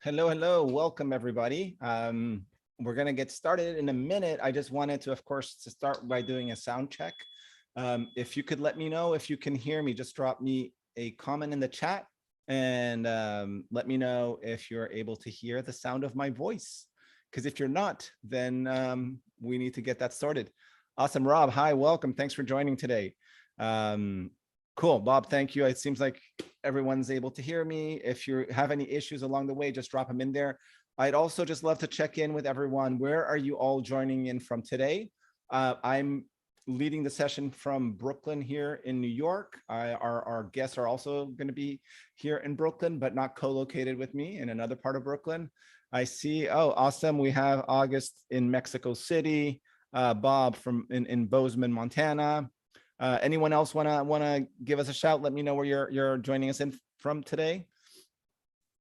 Hello, hello. Welcome, everybody. We're going to get started in a minute. I just wanted to, of course, to start by doing a sound check. If you could let me know if you can hear me, just drop me a comment in the chat and let me know if you're able to hear the sound of my voice. Because if you're not, then we need to get that started. Awesome. Rob, hi, welcome. Thanks for joining today. Cool, Bob, thank you. It seems like everyone's able to hear me. If you have any issues along the way, just drop them in there. I'd also just love to check in with everyone. Where are you all joining in from today? I'm leading the session from Brooklyn here in New York. Our guests are also going to be here in Brooklyn, but not co-located with me in another part of Brooklyn. I see, oh, awesome. We have August in Mexico City, Bob from in Bozeman, Montana. Anyone else wanna give us a shout? Let me know where you're joining us in from today.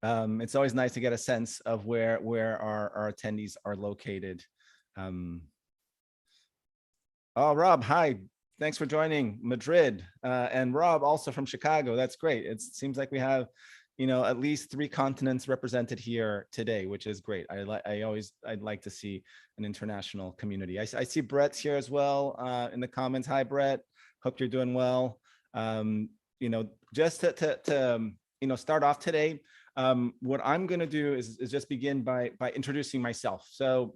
It's always nice to get a sense of where our attendees are located. Oh, Rob, hi. Thanks for joining Madrid. And Rob also from Chicago. That's great. It seems like we have, at least 3 continents represented here today, which is great. I'd like to see an international community. I see Brett's here as well in the comments. Hi, Brett. Hope you're doing well. Just to start off today, what I'm going to do is just begin by introducing myself. So,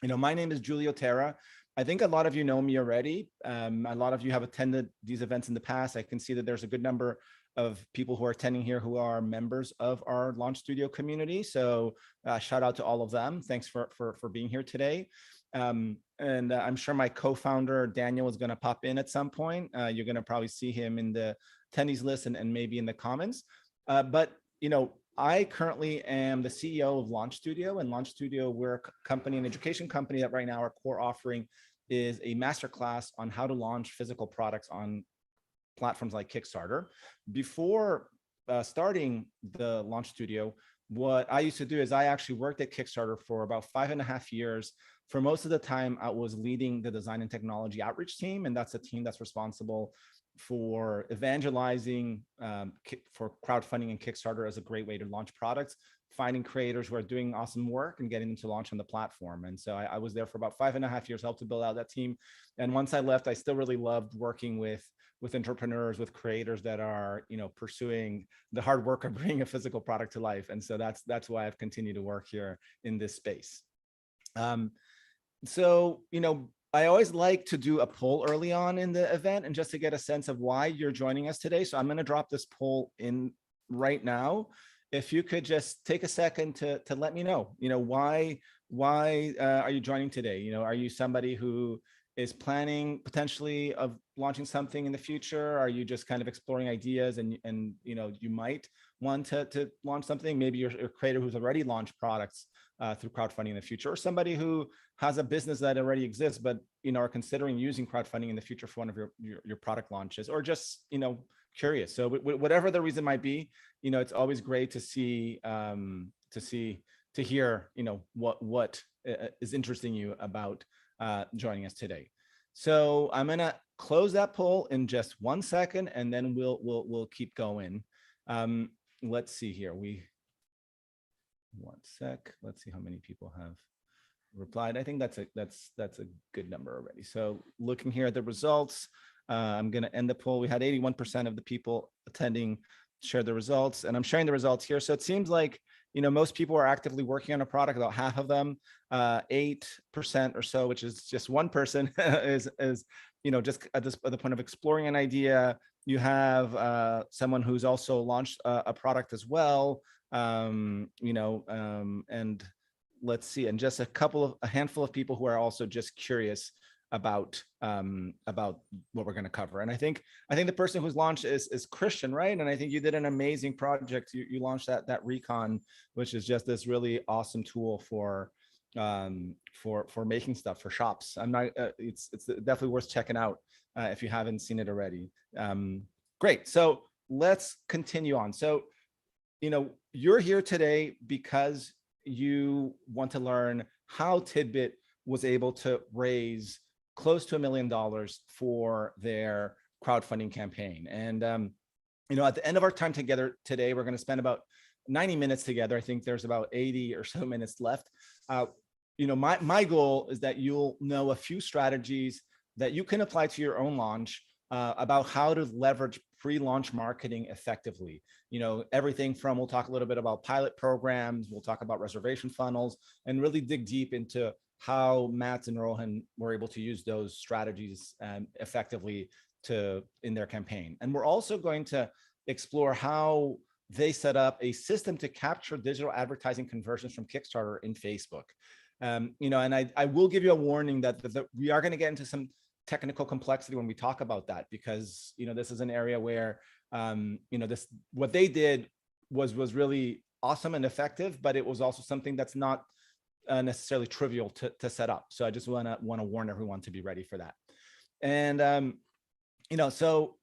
my name is Julio Terra. I think a lot of you know me already. A lot of you have attended these events in the past. I can see that there's a good number of people who are attending here who are members of our Launch Studio community. So shout out to all of them. Thanks for being here today. And I'm sure my co-founder Daniel is going to pop in at some point. You're going to probably see him in the attendees list and maybe in the comments. But I currently am the CEO of Launch Studio, and Launch Studio, we're a company, an education company that right now our core offering is a masterclass on how to launch physical products on platforms like Kickstarter. Before starting the Launch Studio, what I used to do is I actually worked at Kickstarter for about 5.5 years. For most of the time, I was leading the design and technology outreach team, and that's a team that's responsible for evangelizing for crowdfunding and Kickstarter as a great way to launch products, finding creators who are doing awesome work and getting them to launch on the platform. And so I was there for about 5.5 years, helped to build out that team. And once I left, I still really loved working with entrepreneurs, with creators that are, pursuing the hard work of bringing a physical product to life. And so that's why I've continued to work here in this space. So, I always like to do a poll early on in the event and just to get a sense of why you're joining us today. So I'm going to drop this poll in right now. If you could just take a second to let me know, why are you joining today? Are you somebody who is planning potentially of launching something in the future? Are you just kind of exploring ideas and you might want to launch something? Maybe you're a creator who's already launched products through crowdfunding in the future, or somebody who has a business that already exists, but are considering using crowdfunding in the future for one of your product launches, or just curious. So whatever the reason might be, it's always great to see to hear what is interesting you about joining us today. So I'm gonna close that poll in just 1 second, and then we'll keep going. Let's see here. 1 sec. Let's see how many people have replied. I think that's a good number already. So looking here at the results, I'm going to end the poll. We had 81% of the people attending share the results, and I'm sharing the results here. So it seems like most people are actively working on a product. About half of them, 8% or so, which is just one person, is just at the point of exploring an idea. You have someone who's also launched a product as well. And let's see, and just a handful of people who are also just curious about what we're going to cover. And I think the person who's launched is Christian, right? And I think you did an amazing project. You launched that Recon, which is just this really awesome tool for making stuff for shops. It's definitely worth checking out if you haven't seen it already. Great. So let's continue on. So you're here today because you want to learn how Tidbit was able to raise close to $1 million for their crowdfunding campaign. And at the end of our time together today, we're going to spend about 90 minutes together. I think there's about 80 or so minutes left. My goal is that you'll know a few strategies that you can apply to your own launch about how to leverage pre-launch marketing effectively. Everything from, we'll talk a little bit about pilot programs, we'll talk about reservation funnels, and really dig deep into how Mats and Rohan were able to use those strategies effectively in their campaign. And we're also going to explore how they set up a system to capture digital advertising conversions from Kickstarter in Facebook. And I will give you a warning that we are going to get into some technical complexity when we talk about that, because this is an area where what they did was really awesome and effective, but it was also something that's not necessarily trivial to set up. So I just want to warn everyone to be ready for that. And so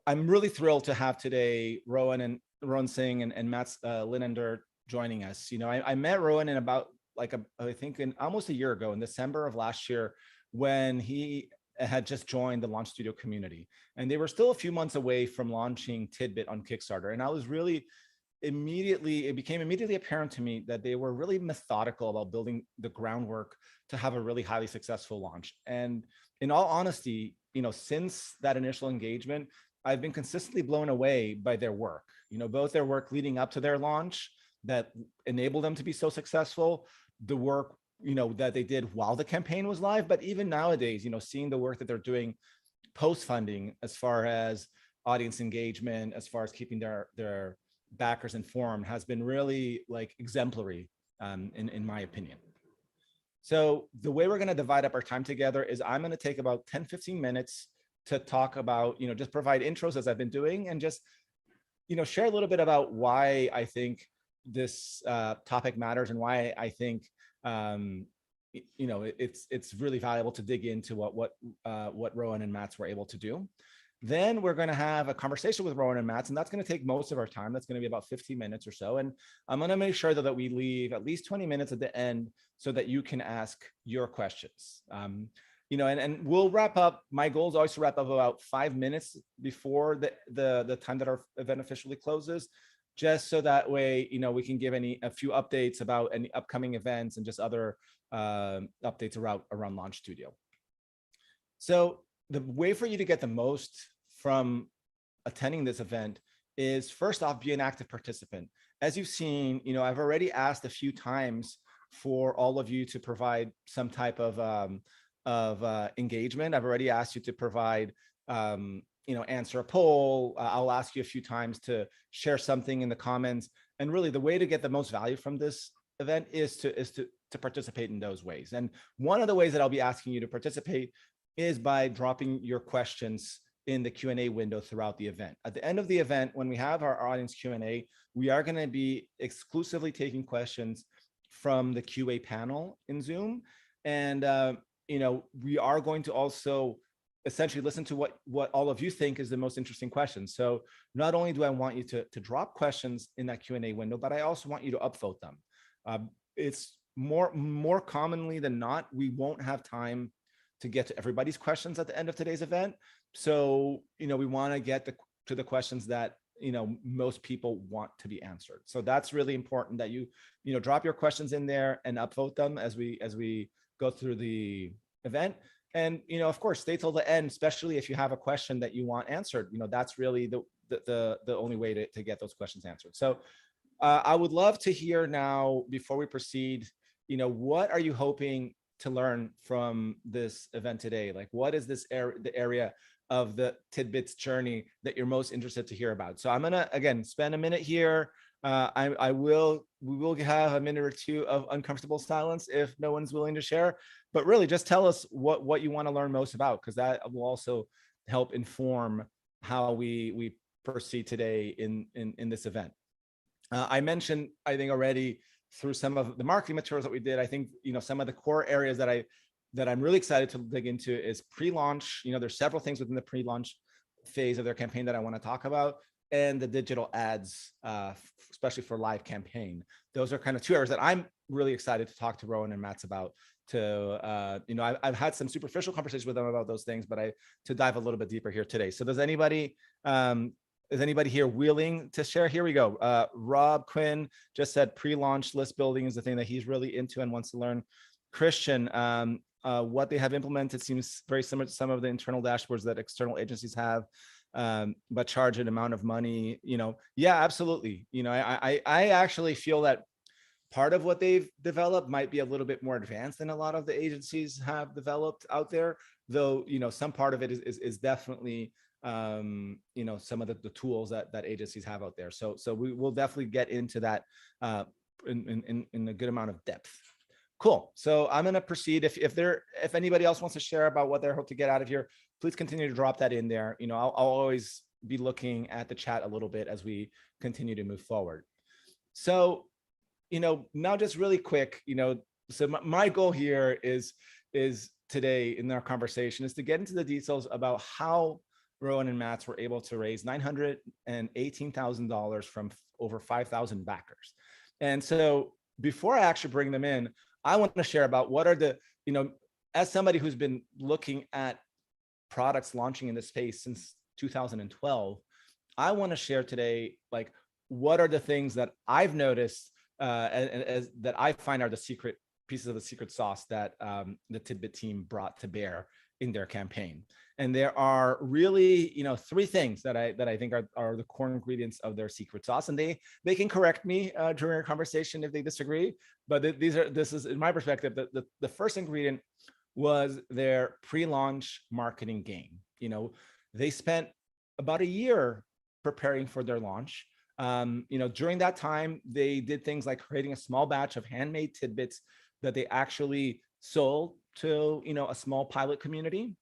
I'm really thrilled to have today Rohan Singh and Mats Linender joining us. I met Rohan in about I think in almost a year ago, in December of last year, when he had just joined the Launch Studio community, and they were still a few months away from launching Tidbit on Kickstarter. And I was really it became immediately apparent to me that they were really methodical about building the groundwork to have a really highly successful launch. And in all honesty, since that initial engagement, I've been consistently blown away by their work, both their work leading up to their launch that enabled them to be so successful, the work that they did while the campaign was live, but even nowadays, seeing the work that they're doing post-funding, as far as audience engagement, as far as keeping their backers informed, has been really exemplary in my opinion. So the way we're going to divide up our time together is I'm going to take about 10-15 minutes to talk about, just provide intros as I've been doing, and just share a little bit about why I think this topic matters, and why I think it's really valuable to dig into what Rohan and Mats were able to do. Then we're going to have a conversation with Rohan and Mats, and that's going to take most of our time. That's going to be about 15 minutes or so. And I'm going to make sure that we leave at least 20 minutes at the end so that you can ask your questions. And we'll wrap up. My goal is always to wrap up about 5 minutes before the time that our event officially closes, just so that way, we can give a few updates about any upcoming events and just other updates around Launch Studio. So the way for you to get the most from attending this event is, first off, be an active participant. As you've seen, I've already asked a few times for all of you to provide some type of engagement. I've already asked you to provide answer a poll. I'll ask you a few times to share something in the comments. And really, the way to get the most value from this event is to participate in those ways. And one of the ways that I'll be asking you to participate is by dropping your questions in the Q&A window throughout the event. At the end of the event, when we have our audience Q&A, we are going to be exclusively taking questions from the QA panel in Zoom. And we are going to also essentially listen to what all of you think is the most interesting questions. So not only do I want you to drop questions in that Q&A window, but I also want you to upvote them. It's more commonly than not, we won't have time to get to everybody's questions at the end of today's event. So, we want to get to the questions that, most people want to be answered. So that's really important that you drop your questions in there and upvote them as we go through the event. And, of course, stay till the end, especially if you have a question that you want answered. That's really the only way to get those questions answered. So I would love to hear now, before we proceed, what are you hoping to learn from this event today? What is the area of the Tidbit's journey that you're most interested to hear about? So I'm gonna, again, spend a minute here. We will have a minute or two of uncomfortable silence if no one's willing to share, but really just tell us what you want to learn most about, because that will also help inform how we proceed today in this event. I mentioned, I think already, through some of the marketing materials that we did, I think, some of the core areas that I'm really excited to dig into is pre-launch. There's several things within the pre-launch phase of their campaign that I want to talk about, and the digital ads, especially for live campaign. Those are kind of two areas that I'm really excited to talk to Rohan and Mats about. I've had some superficial conversations with them about those things, but to dive a little bit deeper here today. So does anybody Is anybody here willing to share? Here we go. Rob Quinn just said pre-launch list building is the thing that he's really into and wants to learn. Christian, what they have implemented seems very similar to some of the internal dashboards that external agencies have, but charge an amount of money. Yeah, absolutely. I actually feel that part of what they've developed might be a little bit more advanced than a lot of the agencies have developed out there, though some part of it is definitely some of the tools that agencies have out there. So we will definitely get into that in a good amount of depth. Cool. So I'm going to proceed. If anybody else wants to share about what they hope to get out of here, please continue to drop that in there. I'll always be looking at the chat a little bit as we continue to move forward. So now just really quick, so my goal here is today in our conversation is to get into the details about how Rohan and Mats were able to raise $918,000 from over 5,000 backers. And so before I actually bring them in, I want to share about what are the, as somebody who's been looking at products launching in this space since 2012, I want to share today, like, what are the things that I've noticed as that I find are the secret pieces of the secret sauce that the Tidbit team brought to bear in their campaign. And there are really, three things that I think are the core ingredients of their secret sauce. And they can correct me during our conversation if they disagree. But this is, in my perspective, the first ingredient was their pre-launch marketing game. They spent about a year preparing for their launch. During that time, they did things like creating a small batch of handmade tidbits that they actually sold to, a small pilot community.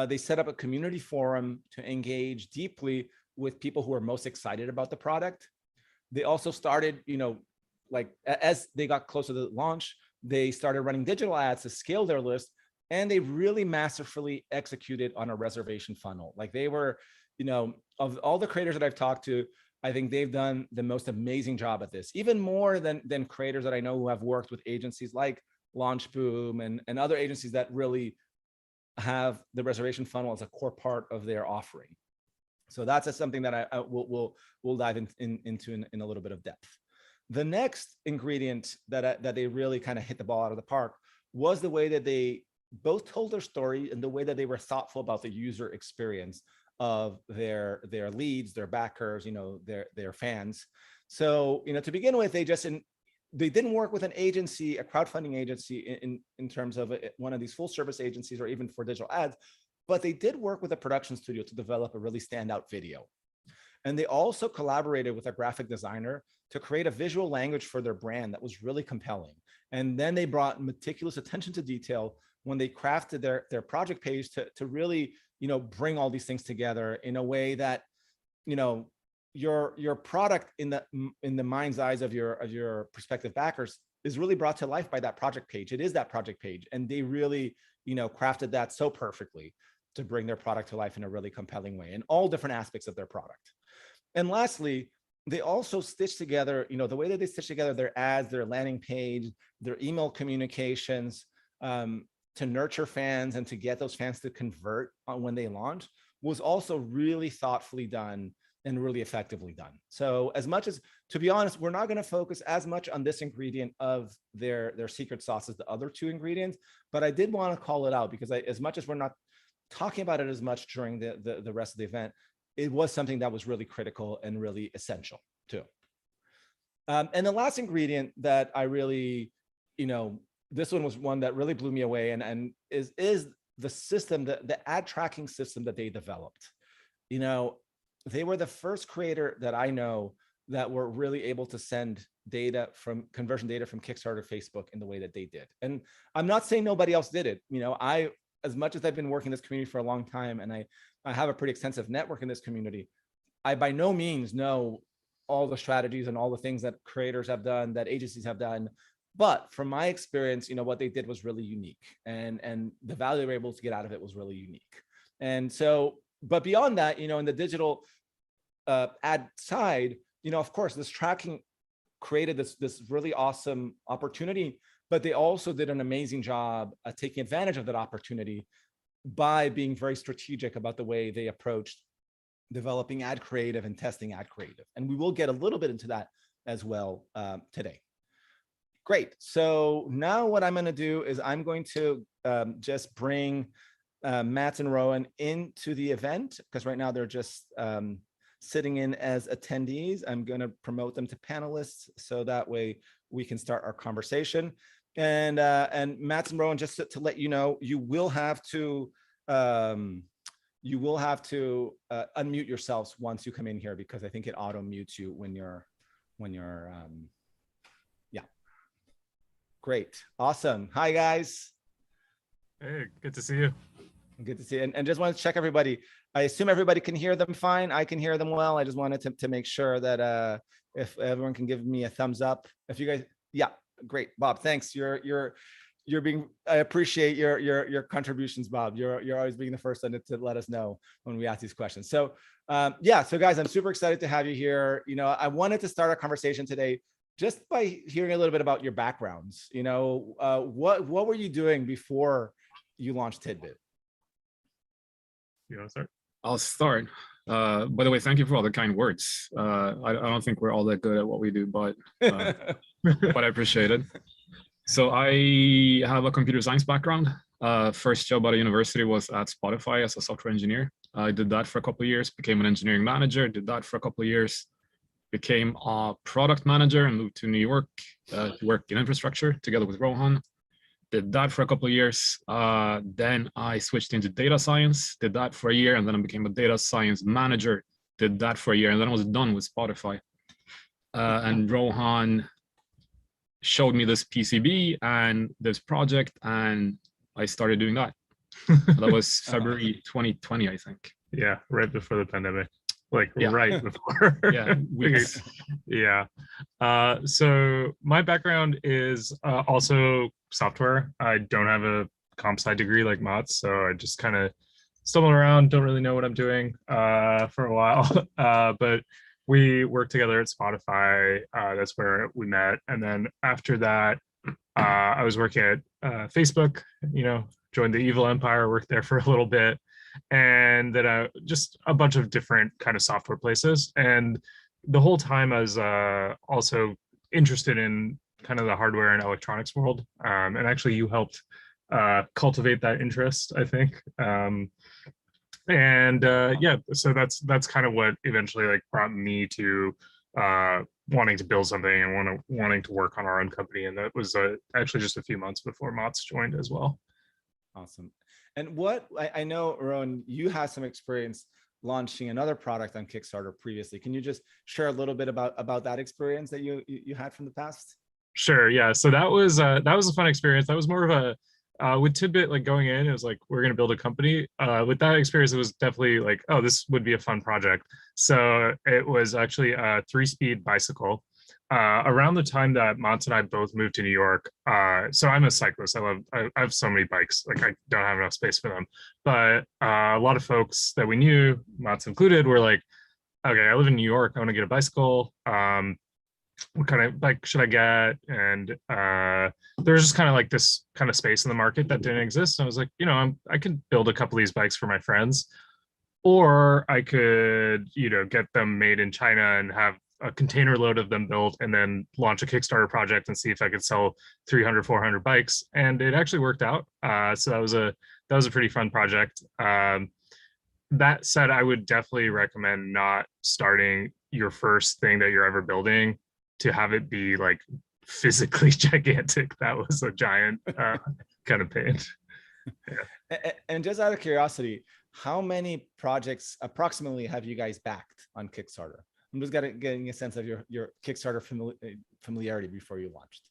They set up a community forum to engage deeply with people who are most excited about the product. They also started, as they got closer to the launch, they started running digital ads to scale their list, and they really masterfully executed on a reservation funnel. Like they were, of all the creators that I've talked to, I think they've done the most amazing job at this, even more than creators that I know who have worked with agencies like LaunchBoom and other agencies that really have the reservation funnel as a core part of their offering. So that's something that we'll dive into in a little bit of depth. The next ingredient that they really kind of hit the ball out of the park was the way that they both told their story and the way that they were thoughtful about the user experience of their leads, their backers, their fans. So, to begin with, they didn't work with an agency, a crowdfunding agency in terms of one of these full service agencies or even for digital ads, but they did work with a production studio to develop a really standout video. And they also collaborated with a graphic designer to create a visual language for their brand that was really compelling. And then they brought meticulous attention to detail when they crafted their project page to really, bring all these things together in a way that, your product in the mind's eyes of your prospective backers is really brought to life by that project page. It is that project page. And they really, crafted that so perfectly to bring their product to life in a really compelling way in all different aspects of their product. And lastly, they also stitched together, the way that they stitched together their ads, their landing page, their email communications, to nurture fans and to get those fans to convert when they launch was also really thoughtfully done and really effectively done. So as much as, to be honest, we're not going to focus as much on this ingredient of their secret sauce as the other two ingredients, but I did want to call it out because as much as we're not talking about it as much during the rest of the event, it was something that was really critical and really essential too. And the last ingredient that I really, this one was one that really blew me away and is the system, the ad tracking system that they developed. They were the first creator that I know that were really able to send conversion data from Kickstarter, Facebook in the way that they did. And I'm not saying nobody else did it. As much as I've been working in this community for a long time, and I have a pretty extensive network in this community, I by no means know all the strategies and all the things that creators have done, that agencies have done. But from my experience, what they did was really unique, and the value they were able to get out of it was really unique. And so, but beyond that, in the digital ad side, of course, this tracking created this really awesome opportunity, but they also did an amazing job at taking advantage of that opportunity by being very strategic about the way they approached developing ad creative and testing ad creative. And we will get a little bit into that as well today. Great. So now what I'm going to do is I'm going to just bring Mats and Rohan into the event, because right now they're just sitting in as attendees. I'm going to promote them to panelists so that way we can start our conversation. And Mats and Rohan, just to let you know, you will have to unmute yourselves once you come in here, because I think it auto mutes you when you're yeah. Great. Awesome. Hi guys. Hey, good to see you. Good to see you. And just wanted to check everybody. I assume everybody can hear them fine. I can hear them well. I just wanted to make sure that if everyone can give me a thumbs up. If you guys, yeah, great. Bob, thanks. You're being, I appreciate your contributions, Bob. You're always being the first one to let us know when we ask these questions. So yeah, so guys, I'm super excited to have you here. You know, I wanted to start our conversation today just by hearing a little bit about your backgrounds. You know, what were you doing before you launched Tidbit? You want to start? I'll start. By the way, thank you for all the kind words. I don't think we're all that good at what we do, but but I appreciate it. So I have a computer science background. First job at a university was at Spotify as a software engineer. I did that for a couple of years, became an engineering manager, did that for a couple of years, became a product manager and moved to New York to work in infrastructure together with Rohan. Did that for a couple of years. Then I switched into data science, did that for a year, and then I became a data science manager, did that for a year, and then I was done with Spotify. And Rohan showed me this PCB and this project, and I started doing that. That was February 2020, I think. Yeah, right before the pandemic. Like Yeah. right before. Yeah, weeks. Yeah. So my background is also software. I don't have a comp sci degree like Mats, so I just kind of stumbled around, don't really know what I'm doing for a while. But we worked together at Spotify. That's where we met. And then after that, I was working at Facebook, you know, joined the evil empire, worked there for a little bit. And then just a bunch of different kind of software places. And the whole time I was also interested in kind of the hardware and electronics world. And actually you helped cultivate that interest, I think. Yeah, so that's kind of what eventually like brought me to wanting to build something and wanting to work on our own company. And that was actually just a few months before Mats joined as well. Awesome. And what I know, Rohan, you had some experience launching another product on Kickstarter previously. Can you just share a little bit about that experience that you had from the past? Sure. Yeah. So that was a fun experience. That was more of a with Tidbit, like going in, it was like, we're going to build a company. With that experience, it was definitely like, oh, this would be a fun project. So it was actually a 3-speed bicycle. Around the time that Mats and I both moved to New York, so I'm a cyclist. I have so many bikes, like I don't have enough space for them. But a lot of folks that we knew, Mats included, were like, okay, I live in New York. I want to get a bicycle. What kind of bike should I get? And there's just kind of like this kind of space in the market that didn't exist. And I was like, you know, I could build a couple of these bikes for my friends, or I could, you know, get them made in China and have a container load of them built and then launch a Kickstarter project and see if I could sell 300, 400 bikes. And it actually worked out. So that was a pretty fun project. That said, I would definitely recommend not starting your first thing that you're ever building to have it be like physically gigantic. That was a giant kind of pain. Yeah. And just out of curiosity, how many projects approximately have you guys backed on Kickstarter? I'm just getting a sense of your Kickstarter familiarity before you launched.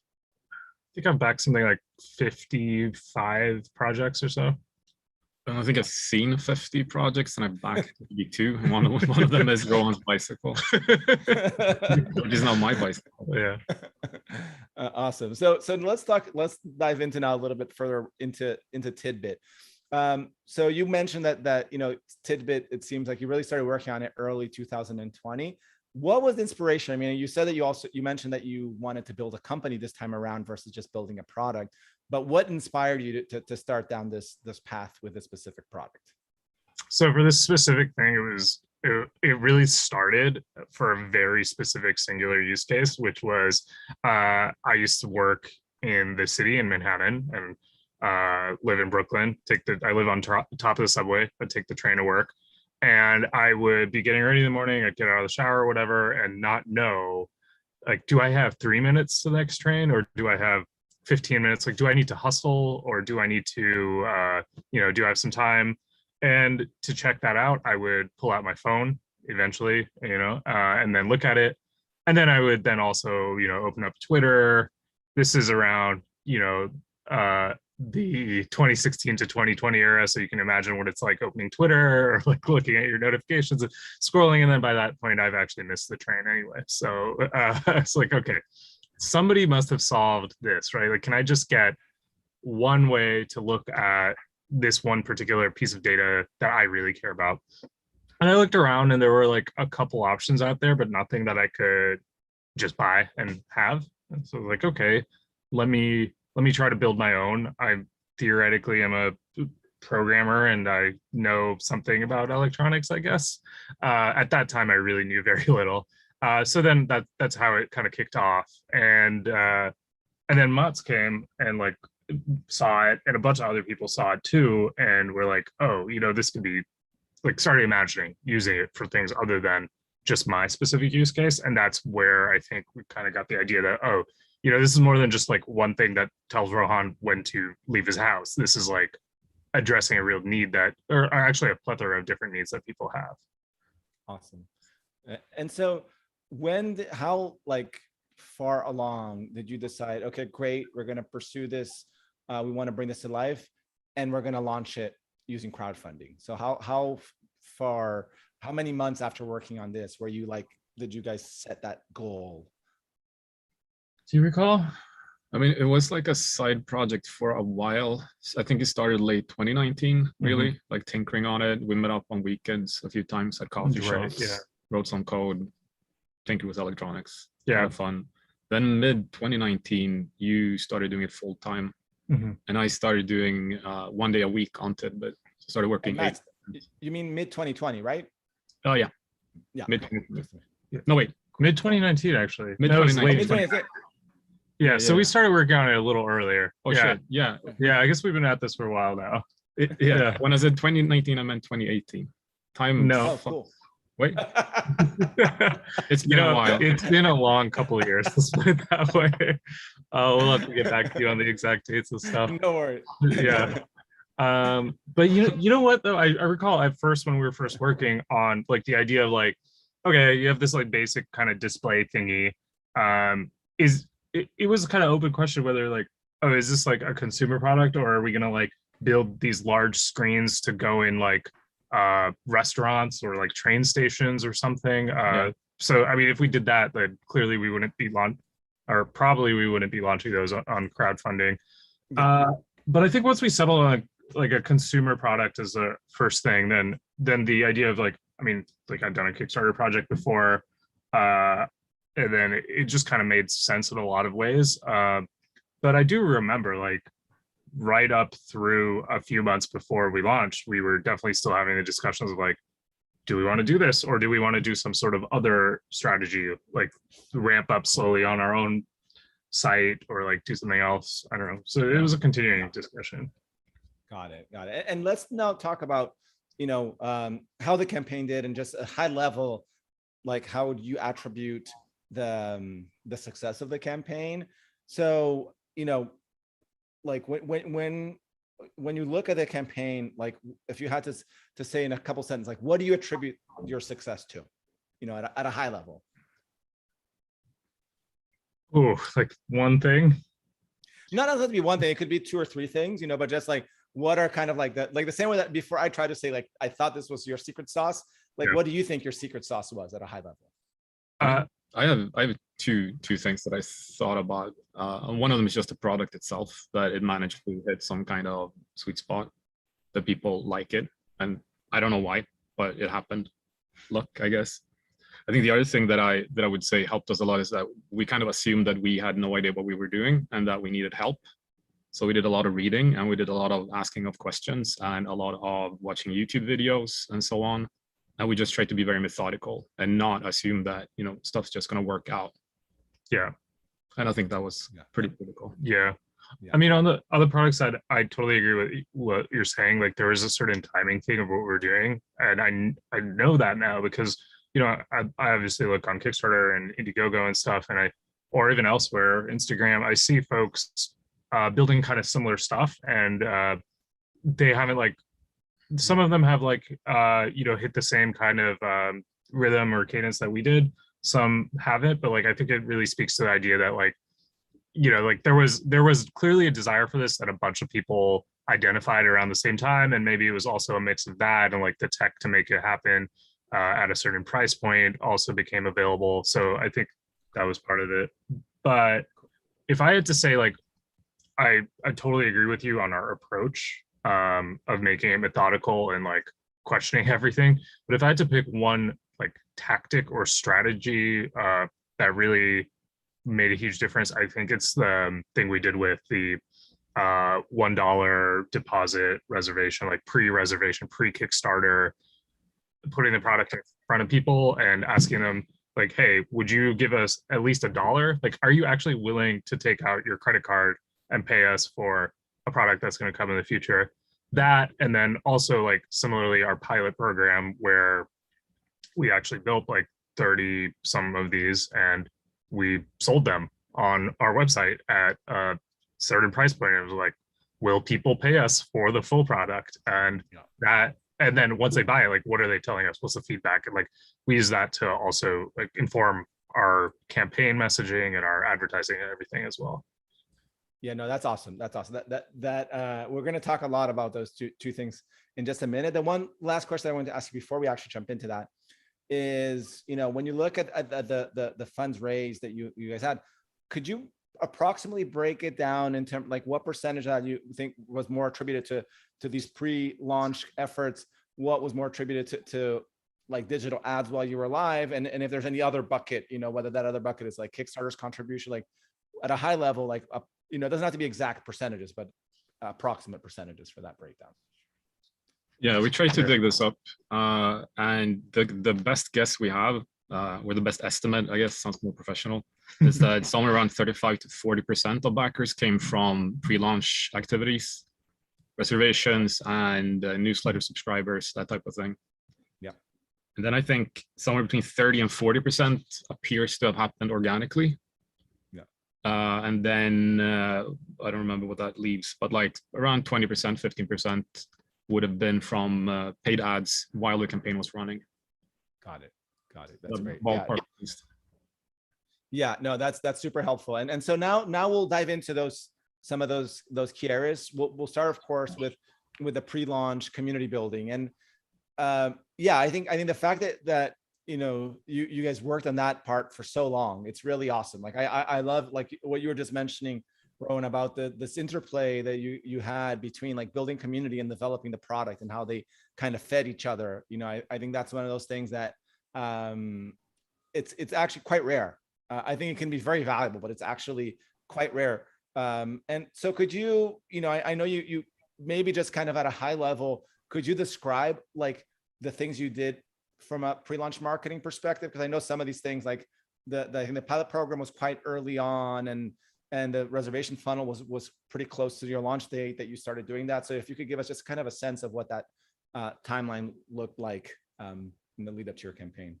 I think I've backed something like 55 projects or so. I think I've seen 50 projects and I've backed maybe 2. One of them is Rohan's bicycle, which is not my bicycle. Yeah. Awesome. So let's dive into now a little bit further into Tidbit. So you mentioned that you know, Tidbit, it seems like you really started working on it early 2020. What was the inspiration? I mean, you said that you mentioned that you wanted to build a company this time around versus just building a product, but what inspired you to start down this path with a specific product? So for this specific thing, it was it really started for a very specific singular use case, which was I used to work in the city in Manhattan and live in Brooklyn. I live on top of the subway. I take the train to work, and I would be getting ready in the morning. I'd get out of the shower or whatever, and not know, like, do I have 3 minutes to the next train, or do I have 15 minutes? Like, do I need to hustle, or do I need to, do I have some time? And to check that out, I would pull out my phone eventually, and then look at it. And then I would then also, open up Twitter. This is around, the 2016 to 2020 era. So you can imagine what it's like opening Twitter or like looking at your notifications and scrolling. And then by that point, I've actually missed the train anyway. So it's like, okay, somebody must have solved this, right? Like, can I just get one way to look at this one particular piece of data that I really care about? And I looked around and there were like a couple options out there, but nothing that I could just buy and have. And so like, okay, let me try to build my own. I theoretically am a programmer and I know something about electronics, I guess. At that time, I really knew very little. So then that's how it kind of kicked off. And then Mats came and like saw it, and a bunch of other people saw it too. And we're like, oh, this could be, like, started imagining using it for things other than just my specific use case. And that's where I think we kind of got the idea that, oh, this is more than just like one thing that tells Rohan when to leave his house. This is like addressing a real need or actually a plethora of different needs that people have. Awesome. And so how like far along did you decide, okay, great, we're going to pursue this. We want to bring this to life and we're going to launch it using crowdfunding. So how many months after working on this did you guys set that goal? Do you recall? I mean, it was like a side project for a while. I think it started late 2019, really, like tinkering on it. We met up on weekends a few times at coffee shops, wrote some code. I think it was electronics. Yeah, had fun. Then mid 2019, you started doing it full time. And I started doing 1 day a week on Tidbit. Started working. Matt, you mean mid 2020, right? Oh yeah. Yeah. Mid. No wait. Mid 2019 actually. Mid 2019. Yeah, so we started working on it a little earlier. Oh shit. Yeah. I guess we've been at this for a while now. When I said 2019, I meant 2018. Time. No. Oh, cool. Wait. It's been a while. It's been a long couple of years. Let's put it that way. We'll have to get back to you on the exact dates and stuff. No worries. Yeah. But you know what though? I recall at first when we were first working on like the idea of like, okay, you have this like basic kind of display thingy. It was a kind of open question whether like, oh, is this like a consumer product or are we gonna like build these large screens to go in like restaurants or like train stations or something? So I mean, if we did that, then clearly we wouldn't be probably we wouldn't be launching those on crowdfunding. But I think once we settle on like a consumer product as a first thing, then the idea of like, I mean, like I've done a Kickstarter project before, and then it just kind of made sense in a lot of ways. But I do remember like right up through a few months before we launched, we were definitely still having the discussions of like, do we want to do this or do we want to do some sort of other strategy, like ramp up slowly on our own site or like do something else? I don't know. So it was a continuing discussion. Got it. And let's now talk about, how the campaign did and just a high level, like how would you attribute the success of the campaign? So, like when you look at the campaign, like if you had to say in a couple sentences, like what do you attribute your success to, at a high level? Oh, like one thing? Not necessarily to be one thing. It could be two or three things, but just like what are kind of like the same way that before I tried to say like I thought this was your secret sauce. Like, what do you think your secret sauce was at a high level? I have two things that I thought about. One of them is just the product itself, that it managed to hit some kind of sweet spot, that people like it, and I don't know why, but it happened. Luck, I guess. I think the other thing that I would say helped us a lot is that we kind of assumed that we had no idea what we were doing and that we needed help. So we did a lot of reading and we did a lot of asking of questions and a lot of watching YouTube videos and so on. And we just try to be very methodical and not assume that, stuff's just going to work out. Yeah. And I think that was pretty critical. Yeah. I mean, on the other product side, I totally agree with what you're saying. Like, there is a certain timing thing of what we're doing, and I know that now because I obviously look on Kickstarter and Indiegogo and stuff, and or even elsewhere, Instagram. I see folks building kind of similar stuff, and they haven't some of them have hit the same kind of rhythm or cadence that we did. Some haven't, but I think it really speaks to the idea that there was clearly a desire for this that a bunch of people identified around the same time, and maybe it was also a mix of that and the tech to make it happen at a certain price point also became available. So I think that was part of it. But if I had to say, I totally agree with you on our approach of making it methodical and questioning everything. But if I had to pick one tactic or strategy that really made a huge difference, I think it's the thing we did with the $1 deposit reservation, pre-reservation, pre-Kickstarter, putting the product in front of people and asking them hey, would you give us at least $1? Are you actually willing to take out your credit card and pay us for a product that's going to come in the future? That, and then also similarly our pilot program where we actually built 30 some of these and we sold them on our website at a certain price point. It was will people pay us for the full product? And that, and then once they buy it, what are they telling us? What's the feedback? And we use that to also inform our campaign messaging and our advertising and everything as well. Yeah, no, that's awesome. That's awesome. We're going to talk a lot about those two things in just a minute. The one last question I wanted to ask you before we actually jump into that is, when you look at the funds raised that you guys had, could you approximately break it down in terms what percentage that you think was more attributed to these pre-launch efforts? What was more attributed to digital ads while you were live? And if there's any other bucket, whether that other bucket is Kickstarter's contribution, at a high level, it doesn't have to be exact percentages, but approximate percentages for that breakdown. Yeah, we tried to dig this up, and the best guess we have, or the best estimate, I guess, sounds more professional, is that somewhere around 35 to 40% of backers came from pre-launch activities, reservations, and newsletter subscribers, that type of thing. Yeah. And then I think somewhere between 30 and 40% appears to have happened organically. Yeah. And then I don't remember what that leaves, but around 20%, 15% would have been from paid ads while the campaign was running. Got it. That's great. Yeah, no, that's super helpful. And so now we'll dive into some of those key areas. We'll start, of course, with the pre-launch community building. And I think the fact that you guys worked on that part for so long, it's really awesome. I love what you were just mentioning, Rohan, about this interplay that you had between building community and developing the product and how they kind of fed each other. I think that's one of those things that it's actually quite rare. I think it can be very valuable, but it's actually quite rare. And so could you, I know you maybe just kind of at a high level, could you describe the things you did from a pre-launch marketing perspective? Because I know some of these things, I think the pilot program was quite early on, and the reservation funnel was pretty close to your launch date that you started doing that. So if you could give us just kind of a sense of what that timeline looked like in the lead up to your campaign.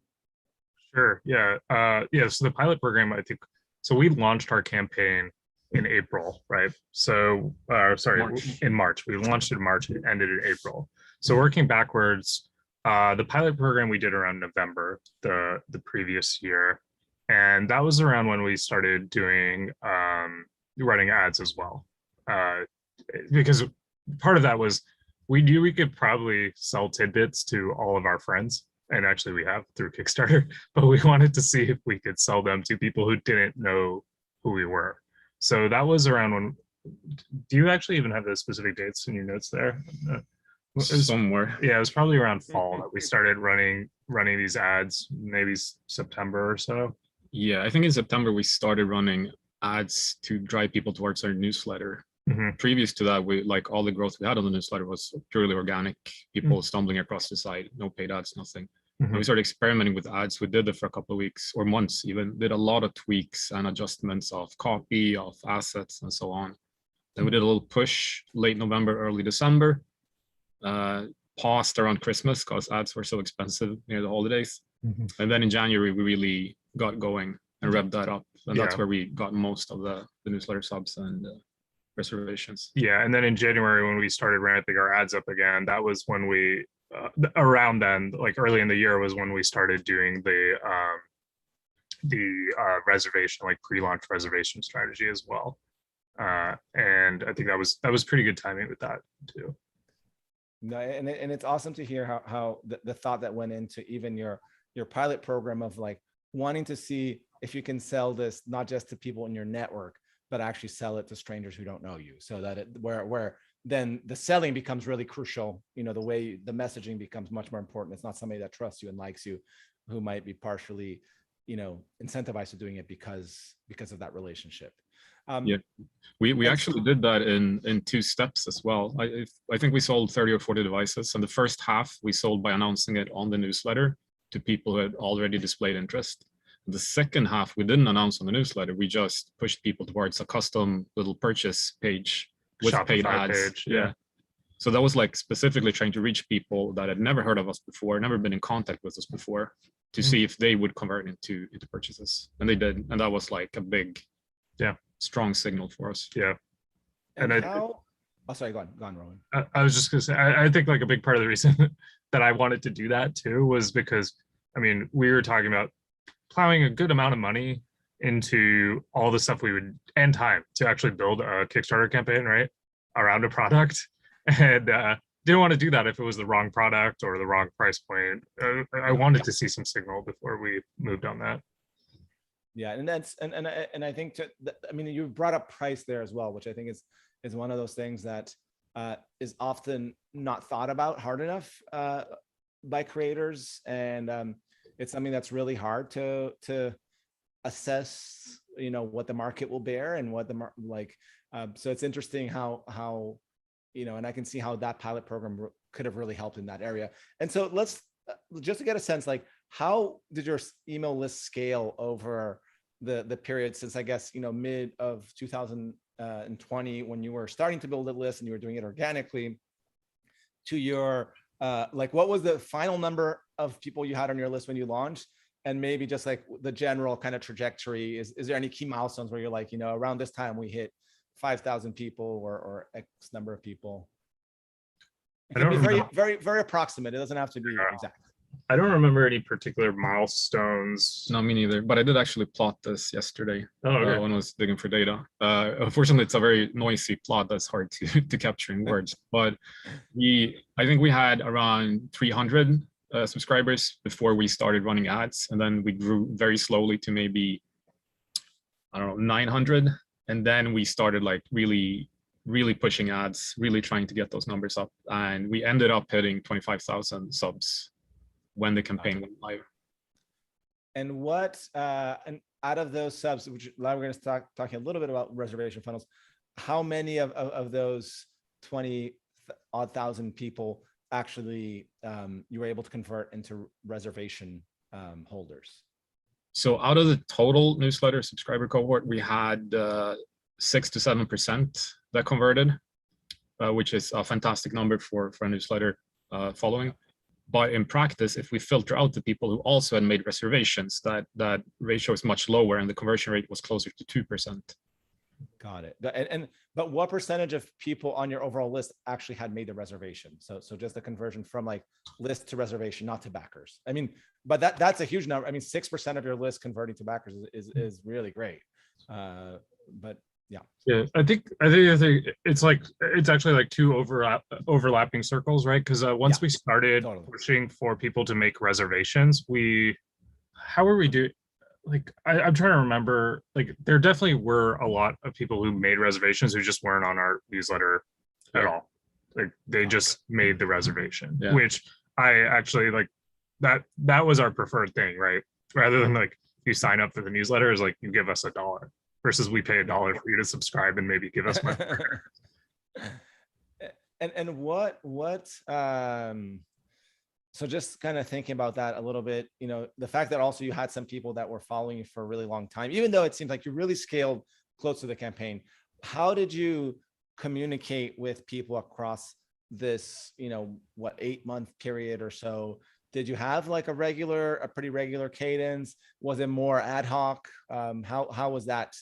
Sure. Yeah. So the pilot program, I think, so we launched our campaign in April, right? So, in March. We launched in March, it ended in April. So working backwards, the pilot program we did around November, the previous year. And that was around when we started doing running ads as well. Because part of that was we knew we could probably sell tidbits to all of our friends. And actually we have through Kickstarter, but we wanted to see if we could sell them to people who didn't know who we were. So that was around when, do you actually even have the specific dates in your notes there? Somewhere. Yeah, it was probably around fall that we started running these ads, maybe September or so. Yeah, I think in September we started running ads to drive people towards our newsletter. Mm-hmm. Previous to that, we all the growth we had on the newsletter was purely organic, people stumbling across the site, no paid ads, nothing. And we started experimenting with ads. We did it for a couple of weeks or months even, did a lot of tweaks and adjustments of copy, of assets, and so on. Then we did a little push late November, early December, paused around Christmas because ads were so expensive near the holidays. And then in January, we really got going and revved that up. And that's where we got most of the newsletter subs and reservations. Yeah, and then in January when we started ramping our ads up again, that was when we around then, like early in the year, was when we started doing the reservation, like pre-launch reservation strategy as well. And I think that was pretty good timing with that too. No, and it's awesome to hear how the thought that went into even your pilot program of like wanting to see if you can sell this not just to people in your network, but actually sell it to strangers who don't know you, so that where then the selling becomes really crucial. You know, the way the messaging becomes much more important. It's not somebody that trusts you and likes you, who might be partially, you know, incentivized to doing it because of that relationship. Yeah, we actually did that in 2 steps as well. I think we sold 30 or 40 devices, and the first half we sold by announcing it on the newsletter to people who had already displayed interest. The second half we didn't announce on the newsletter. We just pushed people towards a custom little purchase page with Shopify paid ads. Page, yeah. So that was like specifically trying to reach people that had never heard of us before, never been in contact with us before, to see if they would convert into purchases, and they did, and that was like a big, strong signal for us. Yeah. And how? Oh, sorry, go on, Rohan. I was just gonna say, I think like a big part of the reason that I wanted to do that too was because, I mean, we were talking about plowing a good amount of money into all the stuff we would, and time to actually build a Kickstarter campaign, right, around a product, and didn't want to do that if it was the wrong product or the wrong price point. I wanted to see some signal before we moved on that. Yeah, and that's and I think I mean, you brought up price there as well, which I think is one of those things that is often not thought about hard enough by creators, and it's something that's really hard to assess, you know, what the market will bear and what the so it's interesting how you know, and I can see how that pilot program could have really helped in that area. And so let's just to get a sense, like, how did your email list scale over the period since, I guess, you know, mid of 2020, when you were starting to build a list and you were doing it organically, to your like, what was the final number of people you had on your list when you launched? And maybe just like the general kind of trajectory, is there any key milestones where you're like, you know, around this time we hit 5,000 people or X number of people? It can be very approximate. It doesn't have to be exact. I don't remember any particular milestones. No, me neither. But I did actually plot this yesterday. Oh, okay. When I was digging for data. Unfortunately, it's a very noisy plot that's hard to capture in words. But I think we had around 300 subscribers before we started running ads, and then we grew very slowly to maybe, I don't know, 900, and then we started like really pushing ads, really trying to get those numbers up, and we ended up hitting 25,000 subs when the campaign went live. And what and out of those subs, which now we're going to start talking a little bit about reservation funnels, how many of those 20,000 people actually you were able to convert into reservation holders? So out of the total newsletter subscriber cohort, we had 6 to 7% that converted, which is a fantastic number for a newsletter following. But in practice, if we filter out the people who also had made reservations, that ratio is much lower, and the conversion rate was closer to 2%. Got it. But what percentage of people on your overall list actually had made the reservation? So just the conversion from like list to reservation, not to backers. I mean, but that's a huge number. I mean, 6% of your list converting to backers is really great. But yeah, I think it's actually like 2 overlapping circles, right? Because once we started pushing for people to make reservations, how were we doing? Like, I'm trying to remember, like, there definitely were a lot of people who made reservations who just weren't on our newsletter at all. Like, they just made the reservation, which I actually like. That was our preferred thing, right? Rather than like, you sign up for the newsletter, is like you give us $1 versus we pay $1 for you to subscribe and maybe give us money. And what So just kind of thinking about that a little bit, the fact that also you had some people that were following you for a really long time, even though it seems like you really scaled close to the campaign, how did you communicate with people across this, 8-month period or so? Did you have like a pretty regular cadence? Was it more ad hoc? How was that?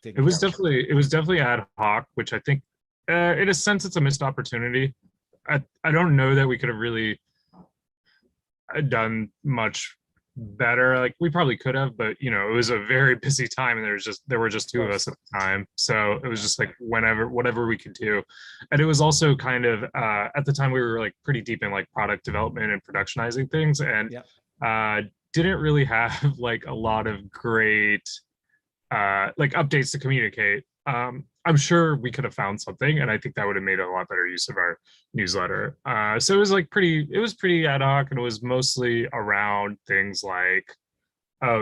It was definitely ad hoc, which I think, in a sense, it's a missed opportunity. I don't know that we could have really done much better. Like we probably could have, but it was a very busy time, and there were just two of us at the time, so it was just like whatever we could do. And it was also kind of at the time we were like pretty deep in like product development and productionizing things, and didn't really have like a lot of great like updates to communicate. I'm sure we could have found something, and I think that would have made a lot better use of our newsletter. So it was like pretty ad hoc, and it was mostly around things like, oh,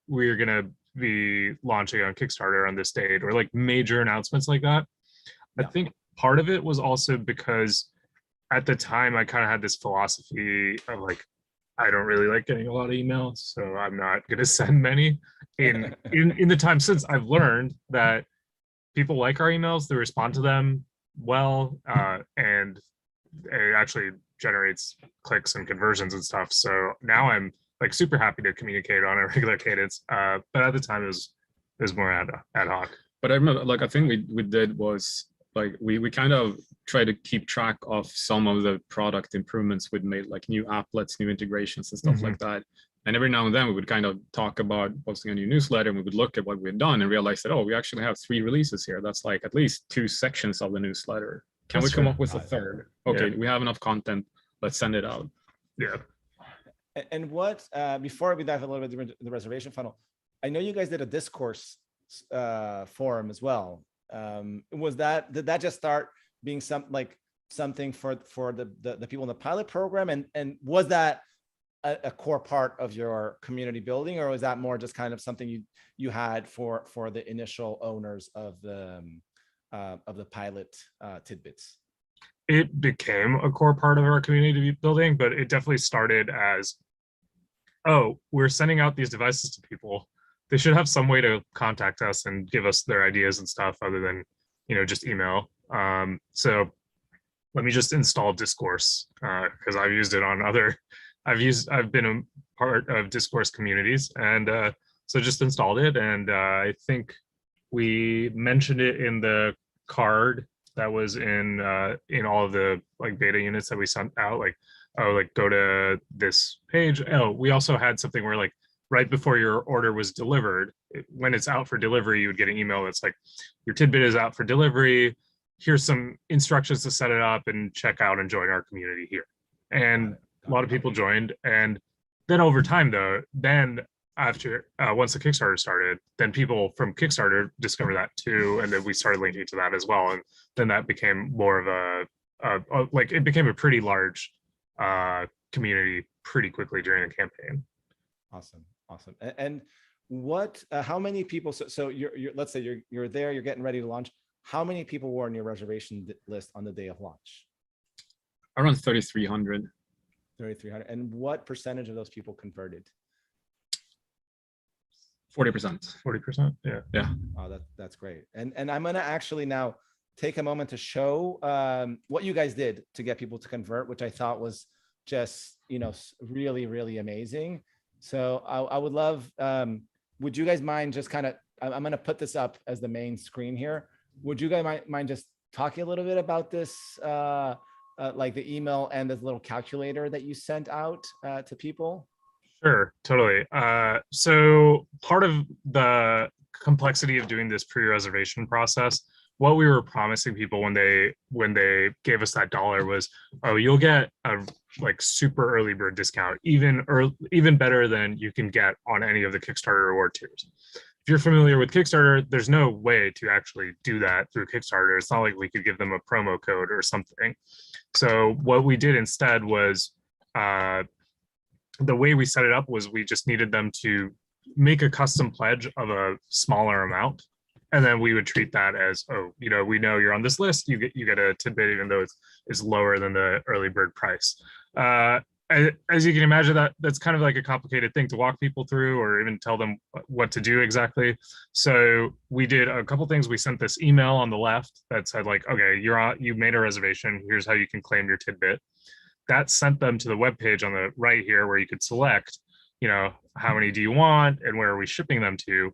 we're gonna be launching on Kickstarter on this date, or like major announcements like that. I think part of it was also because at the time I kind of had this philosophy of like, I don't really like getting a lot of emails, so I'm not gonna send many. In the time since, I've learned that people like our emails, they respond to them well, and it actually generates clicks and conversions and stuff. So now I'm like super happy to communicate on a regular cadence. But at the time it was more ad hoc. But I remember, like, I think we did was like we kind of try to keep track of some of the product improvements we'd made, like new applets, new integrations and stuff like that. And every now and then we would kind of talk about posting a new newsletter, and we would look at what we'd done and realize that, oh, we actually have 3 releases here. That's like at least 2 sections of the newsletter. Can we come up with a third? Okay, we have enough content. Let's send it out. Yeah. And what, before we dive a little bit into the reservation funnel, I know you guys did a discourse forum as well. Did that just start being something for the people in the pilot program? And was that a core part of your community building, or was that more just kind of something you had for the initial owners of the pilot tidbits? It became a core part of our community building, but it definitely started as, oh, we're sending out these devices to people. They should have some way to contact us and give us their ideas and stuff other than, just email. So let me just install Discourse, because I've used it on I've been a part of Discourse communities, and so just installed it. And I think we mentioned it in the card that was in all of the like beta units that we sent out, like, oh, like go to this page. Oh, we also had something where like right before your order was delivered, when it's out for delivery, you would get an email that's like, your tidbit is out for delivery. Here's some instructions to set it up, and check out and join our community here. And a lot of people joined. And then over time though, after once the Kickstarter started, then people from Kickstarter discovered that too, and then we started linking to that as well. And then that became more of a like, it became a pretty large community pretty quickly during the campaign. Awesome. And what? How many people? So you're let's say you're there, you're getting ready to launch. How many people were on your reservation list on the day of launch? Around 3,300. 3,300. And what percentage of those people converted? 40%. 40%. Yeah. Oh, that's great. And I'm gonna actually now take a moment to show what you guys did to get people to convert, which I thought was just really, really amazing. So I would love. Would you guys mind just kind of? I'm gonna put this up as the main screen here. Would you guys mind just talking a little bit about this? Like the email and this little calculator that you sent out to people? Sure, totally. So part of the complexity of doing this pre-reservation process, what we were promising people when they gave us that dollar was, oh, you'll get a like super early bird discount, even better than you can get on any of the Kickstarter reward tiers. If you're familiar with Kickstarter, there's no way to actually do that through Kickstarter. It's not like we could give them a promo code or something. So what we did instead was, the way we set it up was we just needed them to make a custom pledge of a smaller amount. And then we would treat that as, oh, we know you're on this list. You get a tidbit, even though it's lower than the early bird price. As you can imagine, that's kind of like a complicated thing to walk people through or even tell them what to do exactly. So we did a couple things. We sent this email on the left that said like, okay, you made a reservation. Here's how you can claim your tidbit. That sent them to the web page on the right here where you could select, how many do you want and where are we shipping them to?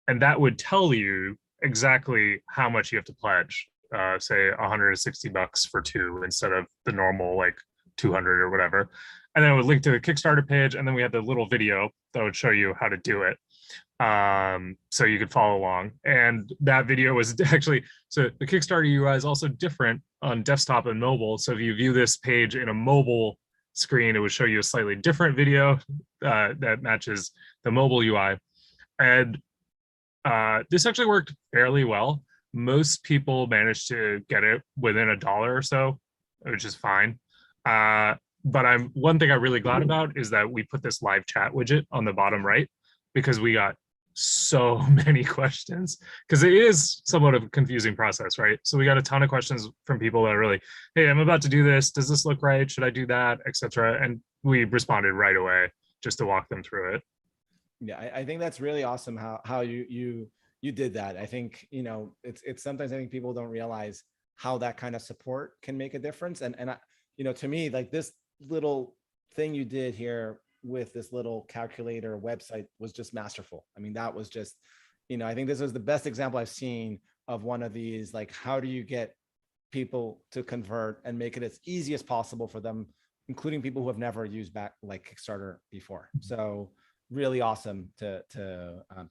And that would tell you exactly how much you have to pledge. Say $160 for 2 instead of the normal like 200 or whatever. And then it would link to the Kickstarter page. And then we had the little video that would show you how to do it. So you could follow along. And that video was actually, so the Kickstarter UI is also different on desktop and mobile. So if you view this page in a mobile screen, it would show you a slightly different video that matches the mobile UI. And this actually worked fairly well. Most people managed to get it within $1 or so, which is fine. But one thing I'm really glad about is that we put this live chat widget on the bottom right, because we got so many questions, because it is somewhat of a confusing process, right? So we got a ton of questions from people that are really, hey, I'm about to do this. Does this look right? Should I do that, etc.? And we responded right away just to walk them through it. Yeah, I think that's really awesome how you did that. I think, it's sometimes I think people don't realize how that kind of support can make a difference. And to me, like this little thing you did here with this little calculator website was just masterful. I mean, that was just, I think this was the best example I've seen of one of these, like, how do you get people to convert and make it as easy as possible for them, including people who have never used like Kickstarter before. So really awesome to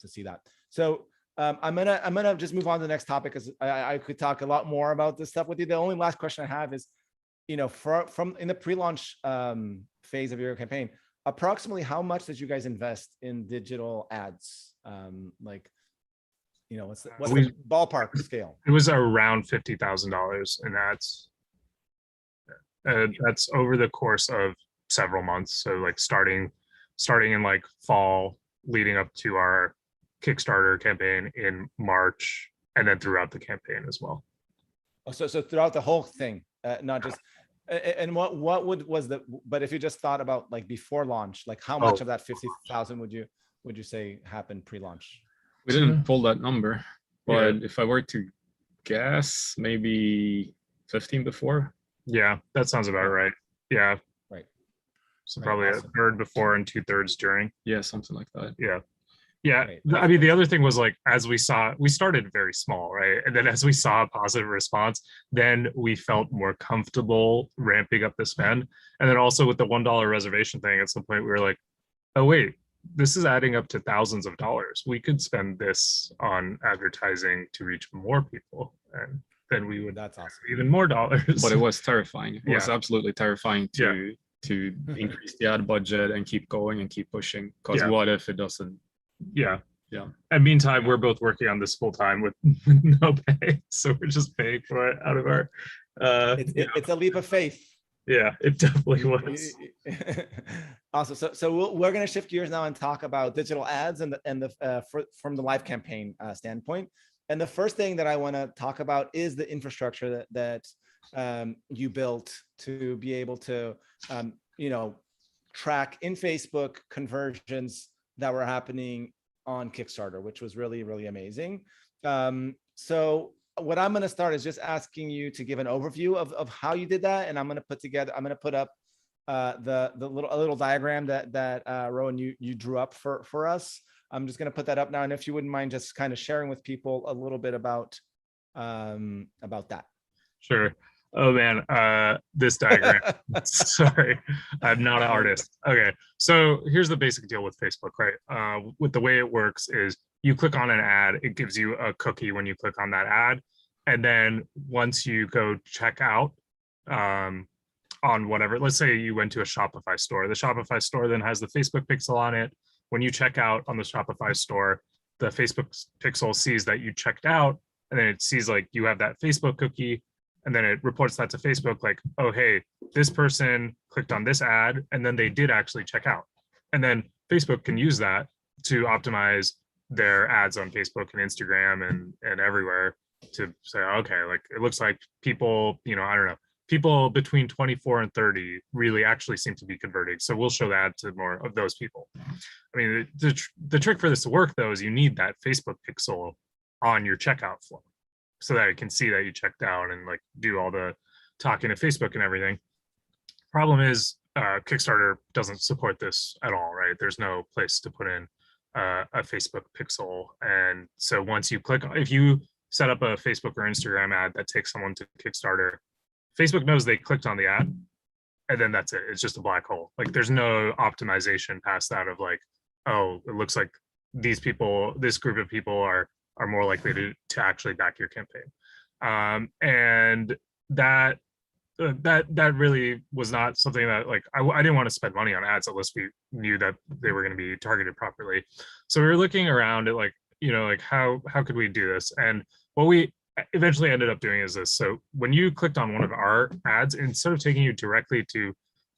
see that. So I'm gonna just move on to the next topic, because I could talk a lot more about this stuff with you. The only last question I have is, from in the pre-launch phase of your campaign, approximately how much did you guys invest in digital ads? What's the ballpark scale? It was around $50,000 in ads. That's over the course of several months. So like starting in like fall, leading up to our Kickstarter campaign in March, and then throughout the campaign as well. Oh, so throughout the whole thing, not just. And but if you just thought about like before launch, like how much of that 50,000 would you say happened pre-launch? We didn't pull that number, but if I were to guess, maybe 15 before. Yeah, that sounds about right. Yeah. Right. So probably awesome. A third before and 2/3 during. Yeah, something like that. Yeah. Yeah. Right. I mean, the other thing was like, as we started very small, right? And then as we saw a positive response, then we felt more comfortable ramping up the spend. And then also with the $1 reservation thing, at some point we were like, oh, wait, this is adding up to thousands of dollars. We could spend this on advertising to reach more people. And then we would, that's awesome, even more dollars. But it was terrifying. It was absolutely terrifying to increase the ad budget and keep going and keep pushing. Because what if it doesn't? Yeah. And meantime, we're both working on this full time with no pay, so we're just paying for it out of our. It's a leap of faith. Yeah, it definitely was. Awesome. So we're going to shift gears now and talk about digital ads and from the live campaign standpoint. And the first thing that I want to talk about is the infrastructure that you built to be able to track in Facebook conversions that were happening on Kickstarter, which was really, really amazing. So what I'm going to start is just asking you to give an overview of how you did that. And I'm going to put up a little diagram that Rohan, you drew up for us. I'm just going to put that up now. And if you wouldn't mind just kind of sharing with people a little bit about that. Sure. Oh man, this diagram. Sorry, I'm not an artist. Okay, so here's the basic deal with Facebook, right? With the way it works is you click on an ad, it gives you a cookie when you click on that ad. And then once you go check out on whatever, let's say you went to a Shopify store. The Shopify store then has the Facebook pixel on it. When you check out on the Shopify store, the Facebook pixel sees that you checked out, and then it sees like you have that Facebook cookie. And then it reports that to Facebook like, oh, hey, this person clicked on this ad, and then they did actually check out. And then Facebook can use that to optimize their ads on Facebook and Instagram and everywhere to say, okay, like it looks like people, I don't know, people between 24 and 30 really actually seem to be converting. So we'll show that to more of those people. I mean, the trick for this to work though is you need that Facebook pixel on your checkout flow so that it can see that you checked out and like do all the talking to Facebook and everything. Problem is Kickstarter doesn't support this at all, right? There's no place to put in a Facebook pixel. And so once you click, if you set up a Facebook or Instagram ad that takes someone to Kickstarter, Facebook knows they clicked on the ad, and then that's it. It's just a black hole. Like there's no optimization past that of like, oh, it looks like these people, this group of people are more likely to actually back your campaign. And that really was not something that like I didn't want to spend money on ads unless we knew that they were going to be targeted properly. So we were looking around at like, like how could we do this? And what we eventually ended up doing is this. So when you clicked on one of our ads, instead of taking you directly to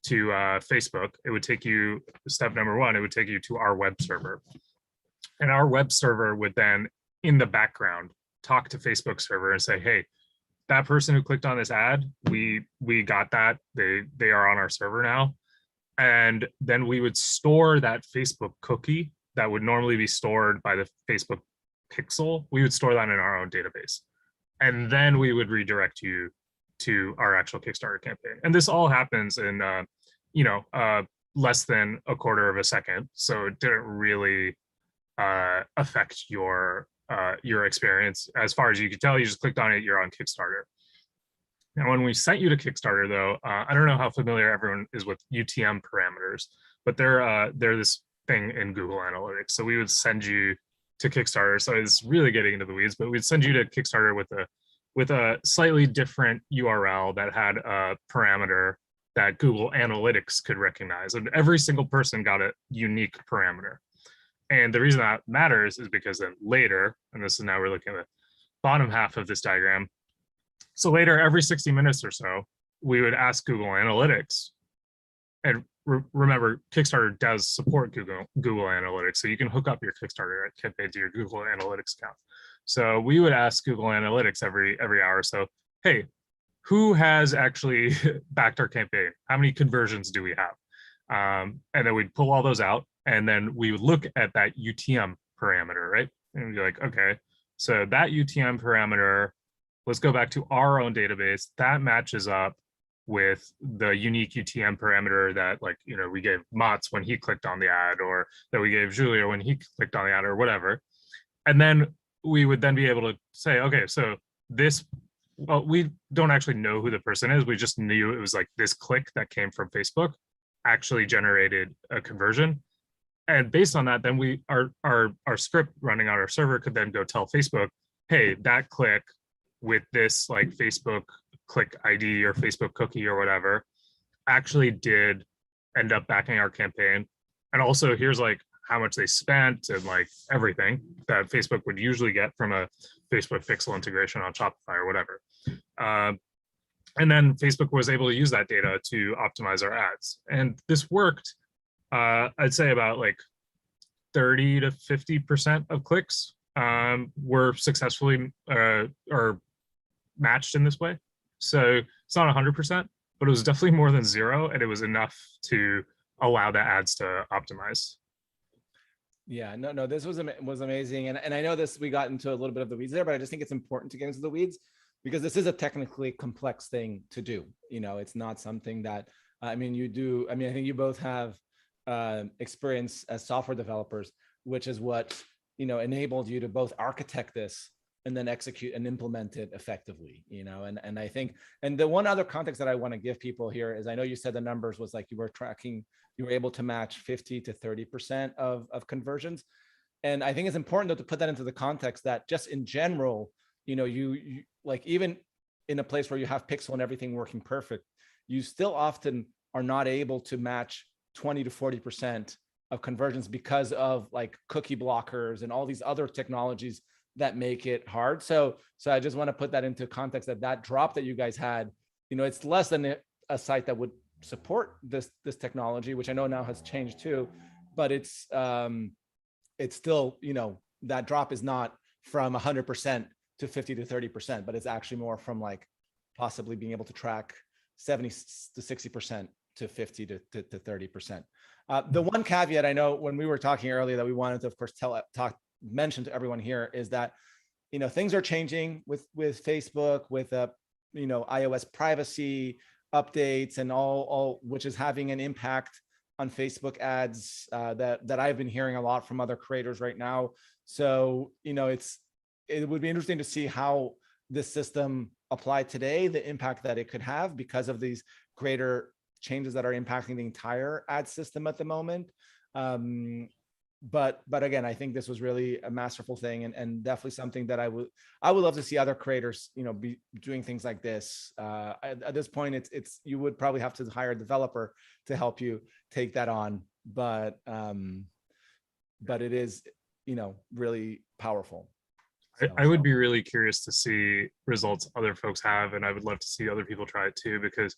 Facebook, it would take you, step number one, it would take you to our web server. And our web server would then in the background talk to Facebook server and say, hey, that person who clicked on this ad, we got that. They are on our server now. And then we would store that Facebook cookie that would normally be stored by the Facebook pixel. We would store that in our own database. And then we would redirect you to our actual Kickstarter campaign. And this all happens in, less than a quarter of a second. So it didn't really affect your experience. As far as you could tell, you just clicked on it, you're on Kickstarter. Now, when we sent you to Kickstarter, though, I don't know how familiar everyone is with UTM parameters, but they're this thing in Google Analytics. So we would send you to Kickstarter. So it's really getting into the weeds, but we'd send you to Kickstarter with a slightly different URL that had a parameter that Google Analytics could recognize. And every single person got a unique parameter. And the reason that matters is because then later, and this is now we're looking at the bottom half of this diagram. So later, every 60 minutes or so, we would ask Google Analytics. And remember, Kickstarter does support Google Analytics. So you can hook up your Kickstarter campaign to your Google Analytics account. So we would ask Google Analytics every hour or so, hey, who has actually backed our campaign? How many conversions do we have? And then we'd pull all those out. And then we would look at that UTM parameter, right? And we'd be like, okay, so that UTM parameter, let's go back to our own database. That matches up with the unique UTM parameter that we gave Mats when he clicked on the ad, or that we gave Julia when he clicked on the ad, or whatever. And then we would then be able to say, okay, so this, well, we don't actually know who the person is. We just knew it was like this click that came from Facebook actually generated a conversion. And based on that, then our script running on our server could then go tell Facebook, hey, that click with this like Facebook click ID or Facebook cookie or whatever actually did end up backing our campaign. And also here's like how much they spent and like everything that Facebook would usually get from a Facebook pixel integration on Shopify or whatever. And then Facebook was able to use that data to optimize our ads. And this worked. I'd say about like 30 to 50% of clicks were successfully or matched in this way. So it's not 100%, but it was definitely more than zero, and it was enough to allow the ads to optimize. Yeah, no, this was amazing, and I know this, we got into a little bit of the weeds there, but I just think it's important to get into the weeds because this is a technically complex thing to do. It's not something that I think you both have experience as software developers, which is what enabled you to both architect this and then execute and implement it effectively. And I think, and the one other context that I want to give people here is, I know you said the numbers was like you were able to match 50 to 30% of conversions, and I think it's important though to put that into the context that just in general, you like even in a place where you have pixel and everything working perfect, you still often are not able to match 20 to 40% of conversions because of like cookie blockers and all these other technologies that make it hard. So I just want to put that into context that drop that you guys had, it's less than a site that would support this technology, which I know now has changed too, but it's still, that drop is not from 100% to 50 to 30%, but it's actually more from like possibly being able to track 70 to 60% to 50 to 30%. The one caveat I know when we were talking earlier that we wanted to, of course, mention to everyone here is that, you know, things are changing with Facebook, with you know, iOS privacy updates and all, which is having an impact on Facebook ads that I've been hearing a lot from other creators right now. So, you know, it would be interesting to see how this system applied today, the impact that it could have because of these greater changes that are impacting the entire ad system at the moment. But again, I think this was really a masterful thing and definitely something that I would love to see other creators, you know, be doing things like this. At this point, it's you would probably have to hire a developer to help you take that on, but it is, you know, really powerful. So, I would be really curious to see results other folks have, and I would love to see other people try it too, because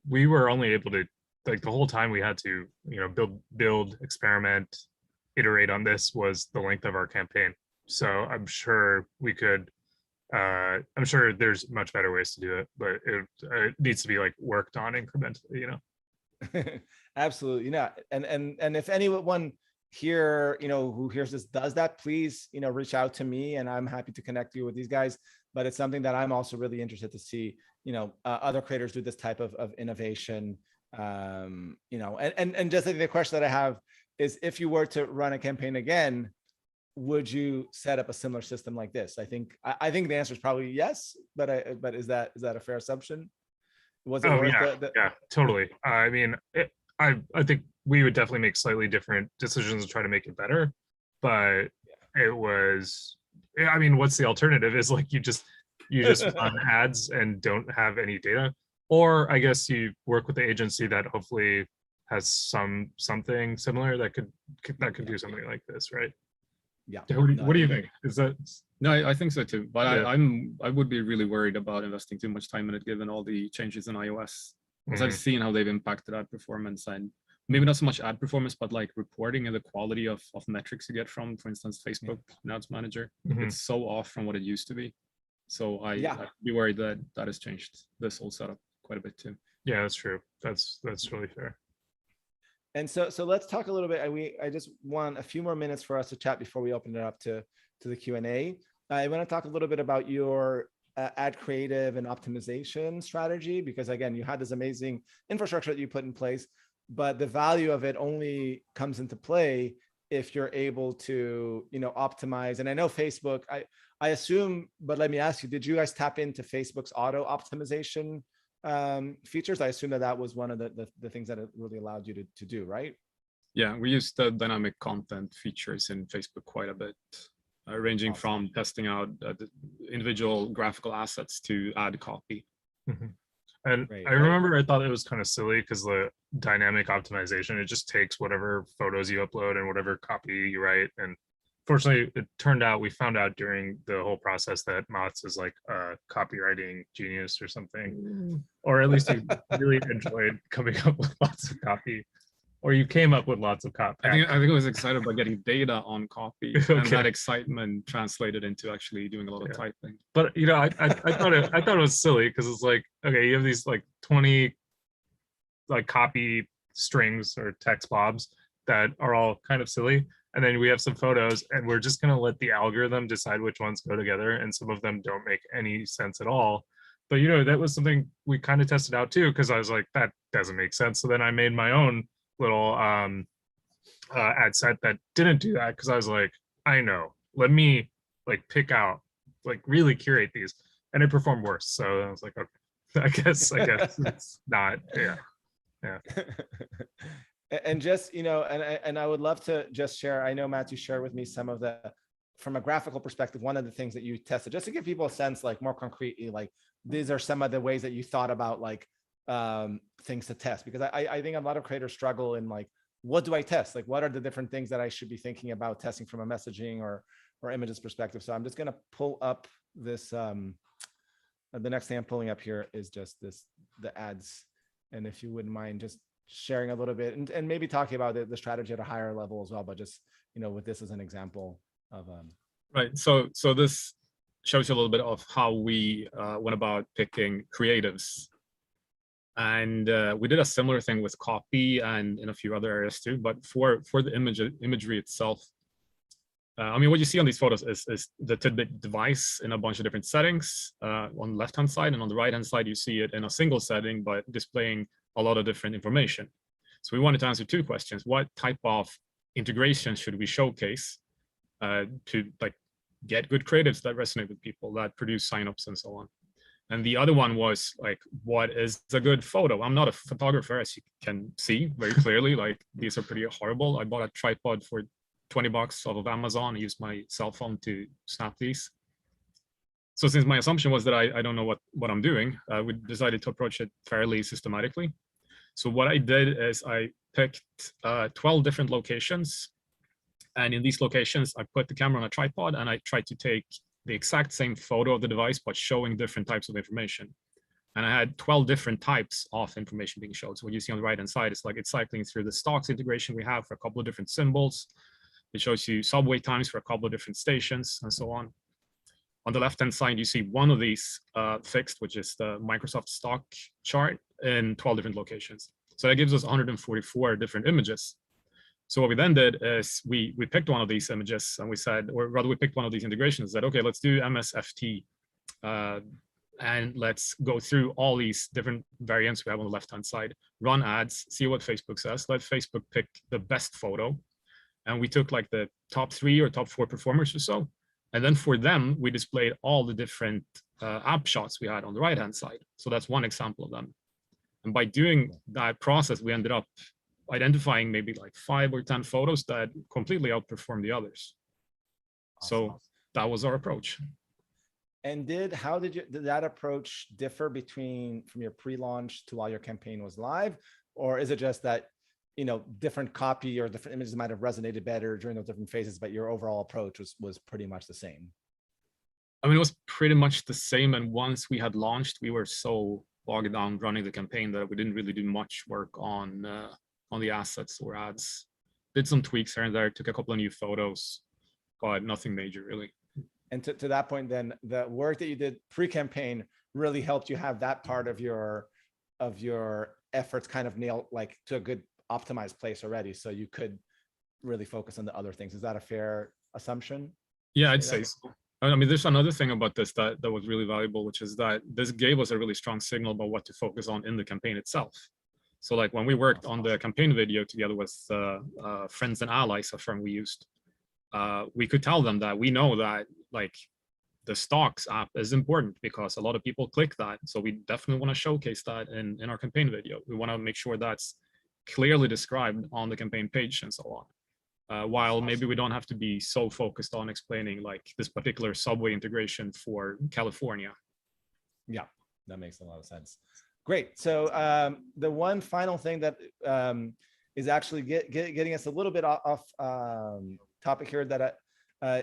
we were only able to, like, the whole time we had to, you know, build, experiment, iterate on this was the length of our campaign. So I'm sure we could, I'm sure there's much better ways to do it, but it needs to be like worked on incrementally, you know? Absolutely. You know, and if anyone here, you know, who hears this does that, please, you know, reach out to me and I'm happy to connect you with these guys. But it's something that I'm also really interested to see, you know, other creators do this type of innovation. You know, and just the question that I have is, if you were to run a campaign again, would you set up a similar system like this? I think the answer is probably yes, but is that a fair assumption? Was it worth yeah, totally. I mean, I think we would definitely make slightly different decisions to try to make it better, but it was, I mean, what's the alternative is like you just run ads and don't have any data, or I guess you work with the agency that hopefully has something similar that could do something like this, right? Yeah. What do you think? Is that? No, I think so too. But yeah. I would be really worried about investing too much time in it, given all the changes in iOS. Because I've seen how they've impacted ad performance, and maybe not so much ad performance, but like reporting and the quality of metrics you get from, for instance, Facebook Ads Manager. It's so off from what it used to be. So I'd be worried that has changed this whole setup quite a bit too. Yeah, that's true. That's really fair. And so let's talk a little bit. I just want a few more minutes for us to chat before we open it up to the Q&A. I want to talk a little bit about your ad creative and optimization strategy, because again, you had this amazing infrastructure that you put in place, but the value of it only comes into play if you're able to, you know, optimize. And I know Facebook, I assume, but let me ask you, did you guys tap into Facebook's auto optimization features? I assume that was one of the things that it really allowed you to do, right? Yeah, we used the dynamic content features in Facebook quite a bit, ranging from testing out the individual graphical assets to ad copy. And I remember I thought it was kind of silly because the dynamic optimization, it just takes whatever photos you upload and whatever copy you write. And fortunately, we found out during the whole process that Mats is like a copywriting genius or something, or at least he really enjoyed coming up with lots of copy, or you came up with lots of copy. I think I was excited about getting data on copy, and that excitement translated into actually doing a lot of typing. But you know, I thought it was silly because it's like, okay, you have these like 20 like copy strings or text blobs that are all kind of silly. And then we have some photos and we're just going to let the algorithm decide which ones go together. And some of them don't make any sense at all. But, you know, that was something we kind of tested out too, because I was like, that doesn't make sense. So then I made my own little ad set that didn't do that, because I was like, I know, let me like pick out, like really curate these. And it performed worse. So I was like, okay, I guess it's not, yeah. And just, you know, and I would love to just share, I know, Matt, you shared with me some of from a graphical perspective, one of the things that you tested, just to give people a sense, like more concretely, like these are some of the ways that you thought about like things to test, because I think a lot of creators struggle in like, what do I test? Like, what are the different things that I should be thinking about testing from a messaging or images perspective? So I'm just going to pull up this, the next thing I'm pulling up here is just the ads. And if you wouldn't mind just sharing a little bit and maybe talking about the strategy at a higher level as well, but just, you know, with this as an example of Right. So this shows you a little bit of how we went about picking creatives. And we did a similar thing with copy and in a few other areas too. But for the imagery itself, I mean, what you see on these photos is the Tidbit device in a bunch of different settings on the left-hand side, and on the right-hand side, you see it in a single setting, but displaying a lot of different information. So we wanted to answer two questions. What type of integration should we showcase to like get good creatives that resonate with people, that produce signups and so on? And the other one was like, what is a good photo? I'm not a photographer, as you can see very clearly. Like, these are pretty horrible. I bought a tripod for $20 off of Amazon. I used my cell phone to snap these. So since my assumption was that I don't know what I'm doing, we decided to approach it fairly systematically. So what I did is I picked 12 different locations. And in these locations, I put the camera on a tripod and I tried to take the exact same photo of the device, but showing different types of information. And I had 12 different types of information being showed. So what you see on the right-hand side is like it's cycling through the stocks integration we have for a couple of different symbols. It shows you subway times for a couple of different stations and so on. On the left-hand side, you see one of these fixed, which is the Microsoft stock chart in 12 different locations. So that gives us 144 different images. So what we then did is we picked one of these images and we said, or rather we picked one of these integrations, said, okay, let's do MSFT and let's go through all these different variants we have on the left-hand side, run ads, see what Facebook says, let Facebook pick the best photo. And we took like the top 3 or top 4 performers or so. And then for them, we displayed all the different app shots we had on the right-hand side. So that's one example of them. And by doing that process, we ended up identifying maybe like 5 or 10 photos that completely outperformed the others. Awesome. So that was our approach. And did that approach differ from your pre-launch to while your campaign was live? Or is it just that, you know, different copy or different images might have resonated better during those different phases, but your overall approach was pretty much the same? I mean, it was pretty much the same. And once we had launched, we were so bogged down running the campaign that we didn't really do much work on the assets or ads. Did some tweaks here and there, took a couple of new photos, but nothing major really. And to that point, then the work that you did pre-campaign really helped you have that part of your efforts kind of nailed like to a good optimized place already. So you could really focus on the other things. Is that a fair assumption? Yeah, I'd say so. I mean, there's another thing about this that was really valuable, which is that this gave us a really strong signal about what to focus on in the campaign itself. So like when we worked on the campaign video together with Friends and Allies, a firm we used, we could tell them that we know that like the stocks app is important because a lot of people click that. So we definitely want to showcase that in our campaign video. We want to make sure that's clearly described on the campaign page and so on. While maybe we don't have to be so focused on explaining like this particular subway integration for California. Yeah, that makes a lot of sense. Great. So the one final thing that is actually getting us a little bit off topic here that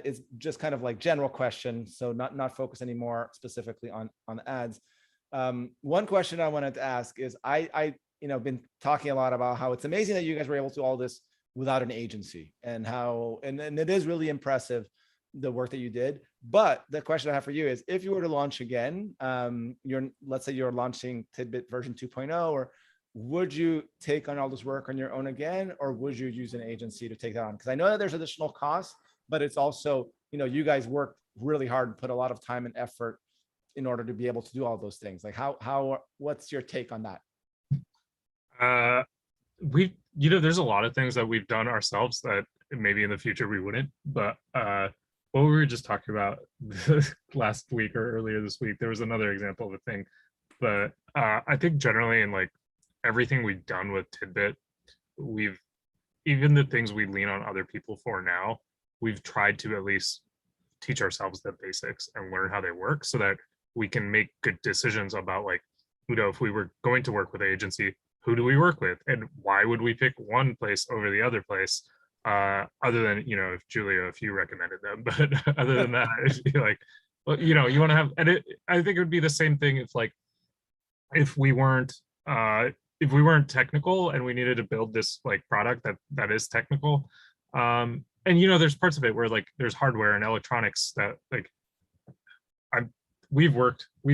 is just kind of like general question. So not focus anymore specifically on ads. One question I wanted to ask is I been talking a lot about how it's amazing that you guys were able to do all this without an agency and how, and it is really impressive, the work that you did. But the question I have for you is, if you were to launch again, let's say you're launching Tidbit version 2.0, or would you take on all this work on your own again, or would you use an agency to take that on? Because I know that there's additional costs, but it's also, you guys worked really hard and put a lot of time and effort in order to be able to do all those things. Like what's your take on that? There's a lot of things that we've done ourselves that maybe in the future we wouldn't, but what we were just talking about last week or earlier this week, there was another example of a thing. But I think generally in like everything we've done with Tidbit, even the things we lean on other people for now, we've tried to at least teach ourselves the basics and learn how they work so that we can make good decisions about like, if we were going to work with an agency, who do we work with and why would we pick one place over the other place? Other than, if Julia, if you recommended them, but other than that, like, well, you want to have, and I think it would be the same thing if we weren't technical and we needed to build this like product that is technical. and you know, there's parts of it where like there's hardware and electronics that like I'm we've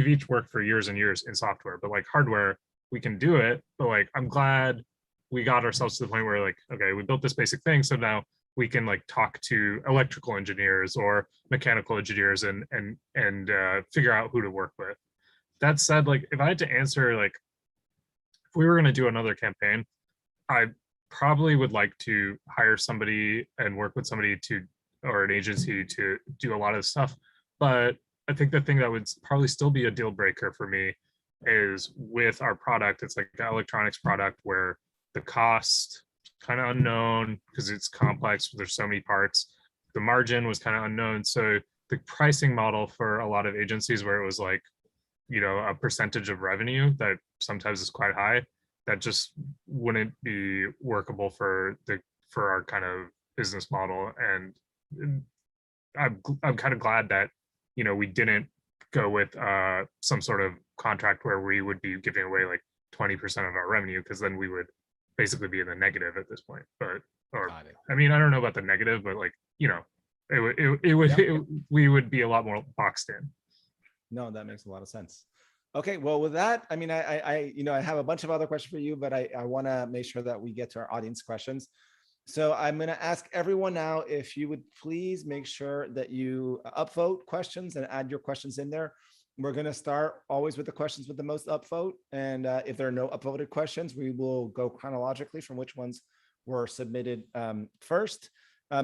each worked for years and years in software, but like hardware, we can do it. But like I'm glad we got ourselves to the point where like, okay, we built this basic thing. So now we can like talk to electrical engineers or mechanical engineers and figure out who to work with. That said, like if I had to answer like if we were going to do another campaign, I probably would like to hire somebody and work with somebody to or an agency to do a lot of stuff. But I think the thing that would probably still be a deal breaker for me is with our product, it's like an electronics product where the cost kind of unknown because it's complex. There's so many parts. The margin was kind of unknown. So the pricing model for a lot of agencies where it was like, you know, a percentage of revenue that sometimes is quite high, that just wouldn't be workable for our kind of business model. And I'm kind of glad that, you know, we didn't go with some sort of contract where we would be giving away like 20% of our revenue, because then we would basically be in the negative at this point. But or I mean, I don't know about the negative, but like, you know, we would be a lot more boxed in. No, that makes a lot of sense. Okay, well, with that, I mean, I you know, I have a bunch of other questions for you, but I want to make sure that we get to our audience questions. So I'm going to ask everyone now if you would please make sure that you upvote questions and add your questions in there. We're going to start always with the questions with the most upvote. And if there are no upvoted questions, we will go chronologically from which ones were submitted first.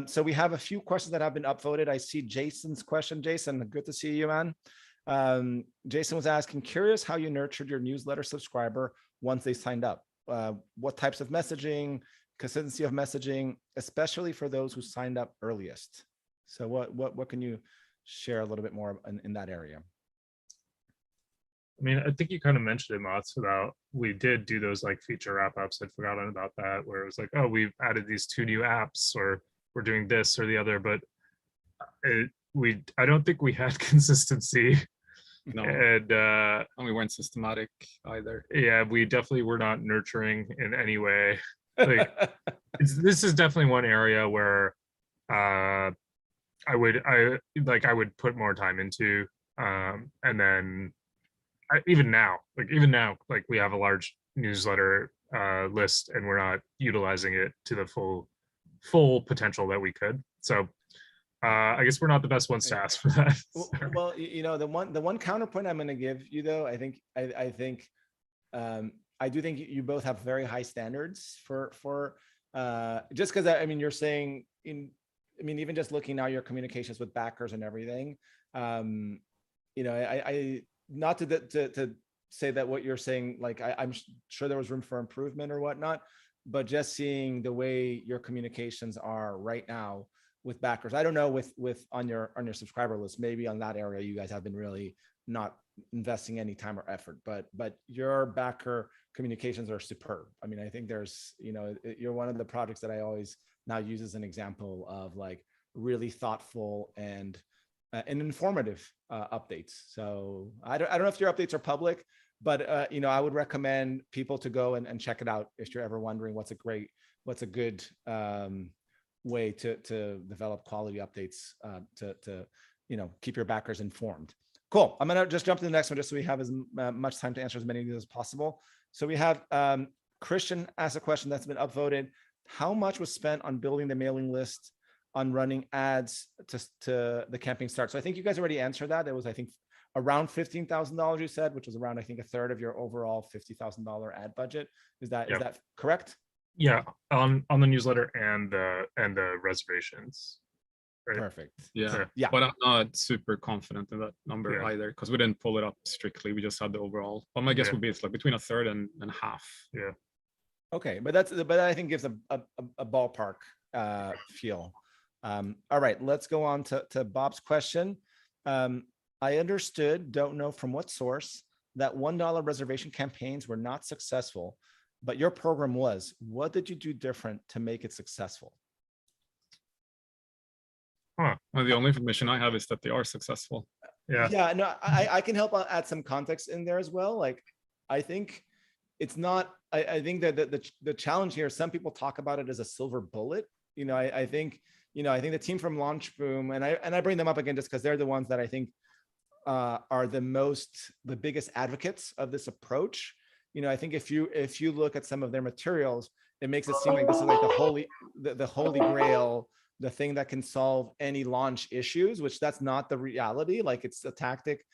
So we have a few questions that have been upvoted. I see Jason's question. Jason, good to see you, man. Jason was asking, curious how you nurtured your newsletter subscriber once they signed up. What types of messaging, consistency of messaging, especially for those who signed up earliest. So what can you share a little bit more in that area? I mean, I think you kind of mentioned it, Mats, about we did do those like feature wrap-ups. I'd forgotten about that, where it was like, oh, we've added these 2 new apps, or we're doing this or the other, but I don't think we had consistency. No, and we weren't systematic either. Yeah, we definitely were not nurturing in any way. Like this is definitely one area where I would put more time into, and then even now, like we have a large newsletter list and we're not utilizing it to the full potential that we could. So I guess we're not the best ones to ask for that. Well, you know, the one counterpoint I'm going to give you, though, I think I do think you both have very high standards for just because I mean, you're saying even just looking now your communications with backers and everything, you know, I not to say that what you're saying, like I'm sure there was room for improvement or whatnot, but just seeing the way your communications are right now with backers, I don't know with on your subscriber list, maybe on that area you guys have been really not investing any time or effort, but your backer communications are superb. I mean, I think there's, you know, you're one of the projects that I always now use as an example of like really thoughtful and informative updates. So I don't know if your updates are public, but you know, I would recommend people to go and check it out if you're ever wondering what's a good way to develop quality updates to you know, keep your backers informed. Cool. I'm gonna just jump to the next one just so we have as much time to answer as many of these as possible. So we have Christian asked a question that's been upvoted. How much was spent on building the mailing list, on running ads to the campaign start? So I think you guys already answered that. It was, I think, around $15,000 you said, which was around, I think, a third of your overall $50,000 ad budget. Is that correct? Yeah, on the newsletter and the reservations. Right? Perfect. Yeah. Yeah. But I'm not super confident in that number either, because we didn't pull it up strictly. We just had the overall. But my guess would be it's like between a third and half. Yeah. Okay, but I think gives a ballpark feel. All right, let's go on to Bob's question. I understood, don't know from what source, that $1 reservation campaigns were not successful, but your program was. What did you do different to make it successful? Huh. Well, the only information I have is that they are successful. Yeah. Yeah, no, I can help add some context in there as well. Like, I think it's not, I think that the challenge here, some people talk about it as a silver bullet. You know, I think, I think the team from Launch Boom, and I bring them up again just because they're the ones that I think are the biggest advocates of this approach. I think if you look at some of their materials, it makes it seem like this is like the holy grail, the thing that can solve any launch issues, which that's not the reality. Like, it's a tactic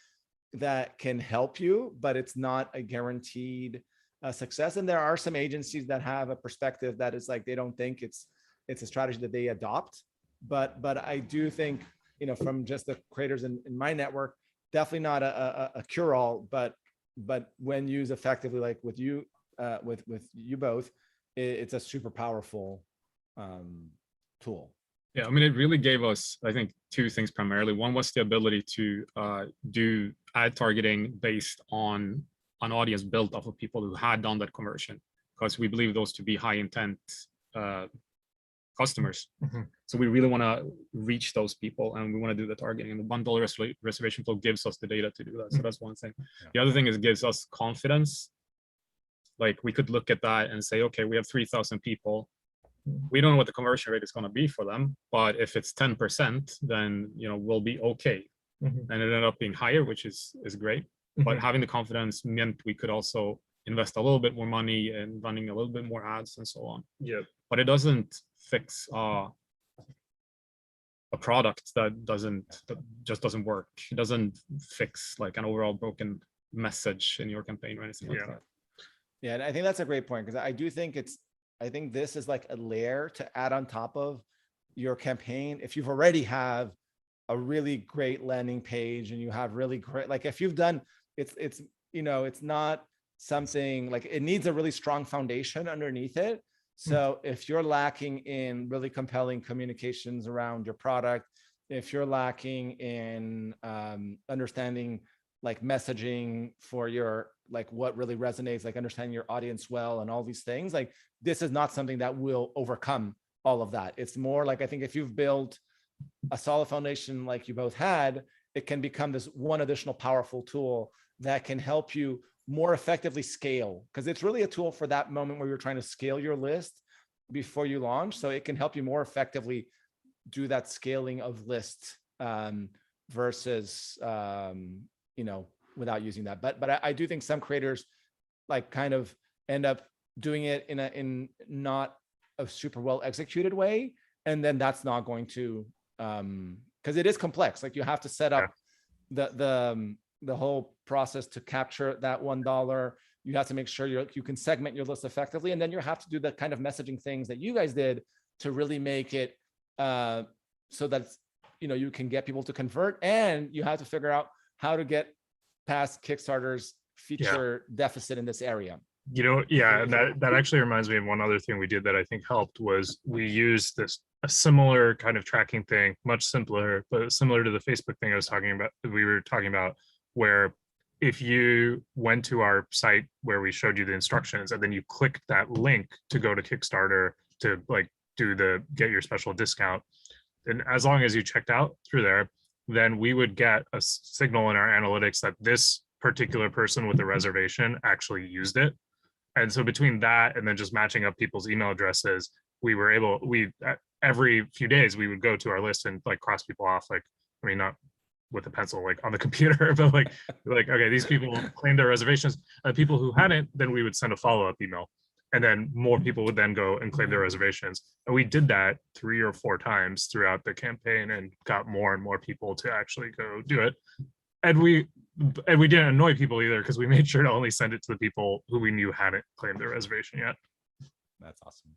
that can help you, but it's not a guaranteed success. And there are some agencies that have a perspective that is like, they don't think it's a strategy that they adopt. But I do think, from just the creators in my network, definitely not a cure-all, but when used effectively, like with you both, it's a super powerful tool. Yeah, I mean, it really gave us, I think, two things primarily. One was the ability to do ad targeting based on an audience built off of people who had done that conversion, because we believe those to be high intent customers. Mhm. So we really want to reach those people, and we want to do the targeting. And the $1 reservation flow gives us the data to do that. So that's one thing. Yeah. The other thing is it gives us confidence. Like, we could look at that and say, okay, we have 3,000 people. We don't know what the conversion rate is going to be for them, but if it's 10%, then we'll be okay. Mhm. And it ended up being higher, which is great. But having the confidence meant we could also invest a little bit more money and running a little bit more ads and so on. Yeah. But it doesn't fix a product that just doesn't work. It doesn't fix like an overall broken message in your campaign or anything like Yeah. that. Yeah, and I think that's a great point, because I do think I think this is like a layer to add on top of your campaign. If you've already have a really great landing page and you have really great, like if you've done, it's not something like, it needs a really strong foundation underneath it. So if you're lacking in really compelling communications around your product, if you're lacking in understanding like messaging for your, like what really resonates, like understanding your audience well and all these things, like this is not something that will overcome all of that. It's more like, I think if you've built a solid foundation like you both had, it can become this one additional powerful tool that can help you more effectively scale, because it's really a tool for that moment where you're trying to scale your list before you launch. So it can help you more effectively do that scaling of list versus without using that. But I do think some creators like kind of end up doing it in not a super well executed way, and then that's not going to because it is complex. Like, you have to set up the whole process to capture that $1. You have to make sure you can segment your list effectively, and then you have to do the kind of messaging things that you guys did to really make it so that you can get people to convert, and you have to figure out how to get past Kickstarter's feature deficit in this area. And that actually reminds me of one other thing we did that I think helped, was we used a similar kind of tracking thing, much simpler, but similar to the Facebook thing we were talking about, where if you went to our site where we showed you the instructions and then you clicked that link to go to Kickstarter to like get your special discount, and as long as you checked out through there, then we would get a signal in our analytics that this particular person with the reservation actually used it. And so between that and then just matching up people's email addresses, every few days we would go to our list and like cross people off, like, I mean, not with a pencil, like on the computer, but like, okay, these people claimed their reservations. People who hadn't, then we would send a follow-up email. And then more people would then go and claim their reservations. And we did that 3 or 4 times throughout the campaign and got more and more people to actually go do it. And we didn't annoy people either, because we made sure to only send it to the people who we knew hadn't claimed their reservation yet. That's awesome.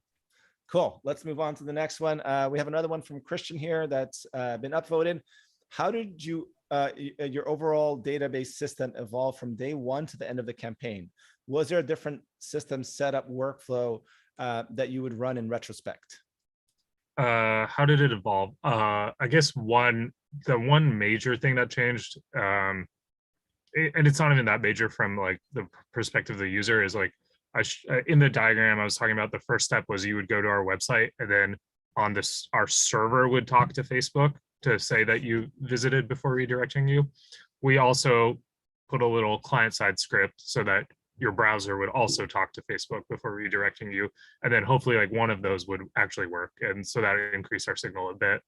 Cool. Let's move on to the next one. We have another one from Christian here that's been upvoted. How did your overall database system evolve from day one to the end of the campaign? Was there a different system setup workflow that you would run in retrospect? How did it evolve? I guess the one major thing that changed, and it's not even that major from like the perspective of the user, is like in the diagram I was talking about, the first step was you would go to our website, and then on this, our server would talk to Facebook to say that you visited before redirecting you. We also put a little client-side script so that your browser would also talk to Facebook before redirecting you. And then hopefully like one of those would actually work. And so that increased our signal a bit.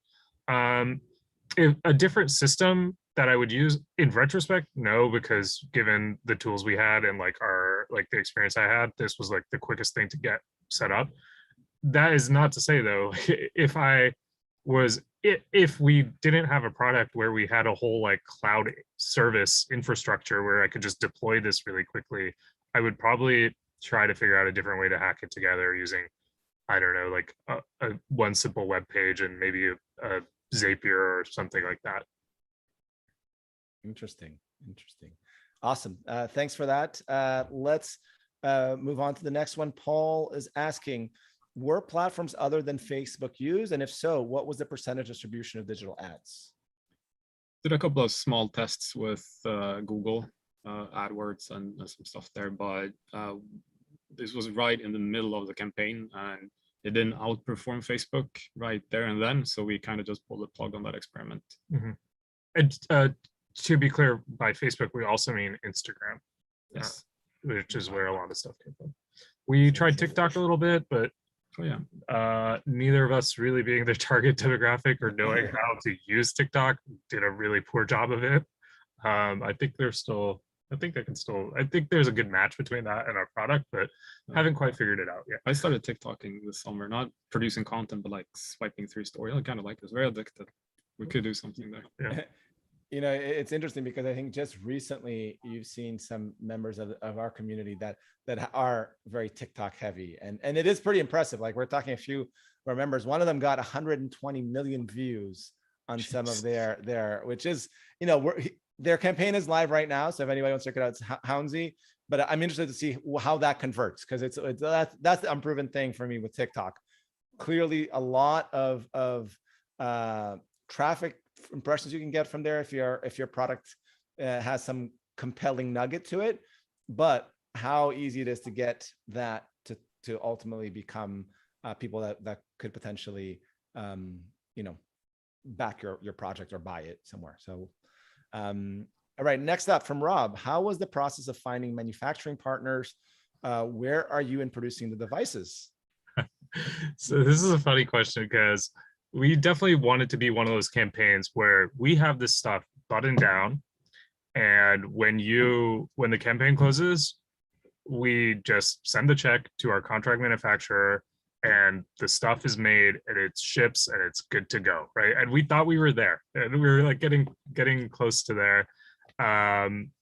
If a different system that I would use in retrospect, no, because given the tools we had and like the experience I had, this was like the quickest thing to get set up. That is not to say though, if we didn't have a product where we had a whole like cloud service infrastructure where I could just deploy this really quickly, I would probably try to figure out a different way to hack it together using, I don't know, like a one simple web page and maybe a Zapier or something like that. Interesting. Awesome. Thanks for that. Let's move on to the next one. Paul is asking, were platforms other than Facebook used? And if so, what was the percentage distribution of digital ads? Did a couple of small tests with Google AdWords and some stuff there, but this was right in the middle of the campaign and it didn't outperform Facebook right there and then. So we kind of just pulled the plug on that experiment. Mm-hmm. And to be clear, by Facebook, we also mean Instagram. Yes. Which is where a lot of stuff came from. We tried TikTok a little bit, but neither of us really being the target demographic or knowing how to use TikTok did a really poor job of it. I think there's a good match between that and our product, but haven't quite figured it out yet. I started TikToking this summer, not producing content, but like swiping through story. I kind of like this, very addictive. We could do something there. Yeah. You know, it's interesting because I think just recently you've seen some members of our community that are very TikTok heavy, and it is pretty impressive. Like we're talking a few of our members, one of them got 120 million views on some of their, which is, you know, their campaign is live right now. So if anybody wants to check it out, it's Houndsy. But I'm interested to see how that converts, because that's the unproven thing for me with TikTok. Clearly, a lot of traffic impressions you can get from there if your product has some compelling nugget to it, but how easy it is to get that to ultimately become people that could potentially back your project or buy it somewhere. So all right, next up from Rob, how was the process of finding manufacturing partners? Where are you in producing the devices? So this is a funny question because we definitely wanted to be one of those campaigns where we have this stuff buttoned down, and when the campaign closes, we just send the check to our contract manufacturer and the stuff is made and it ships and it's good to go, right? And we thought we were there, and we were like getting close to there,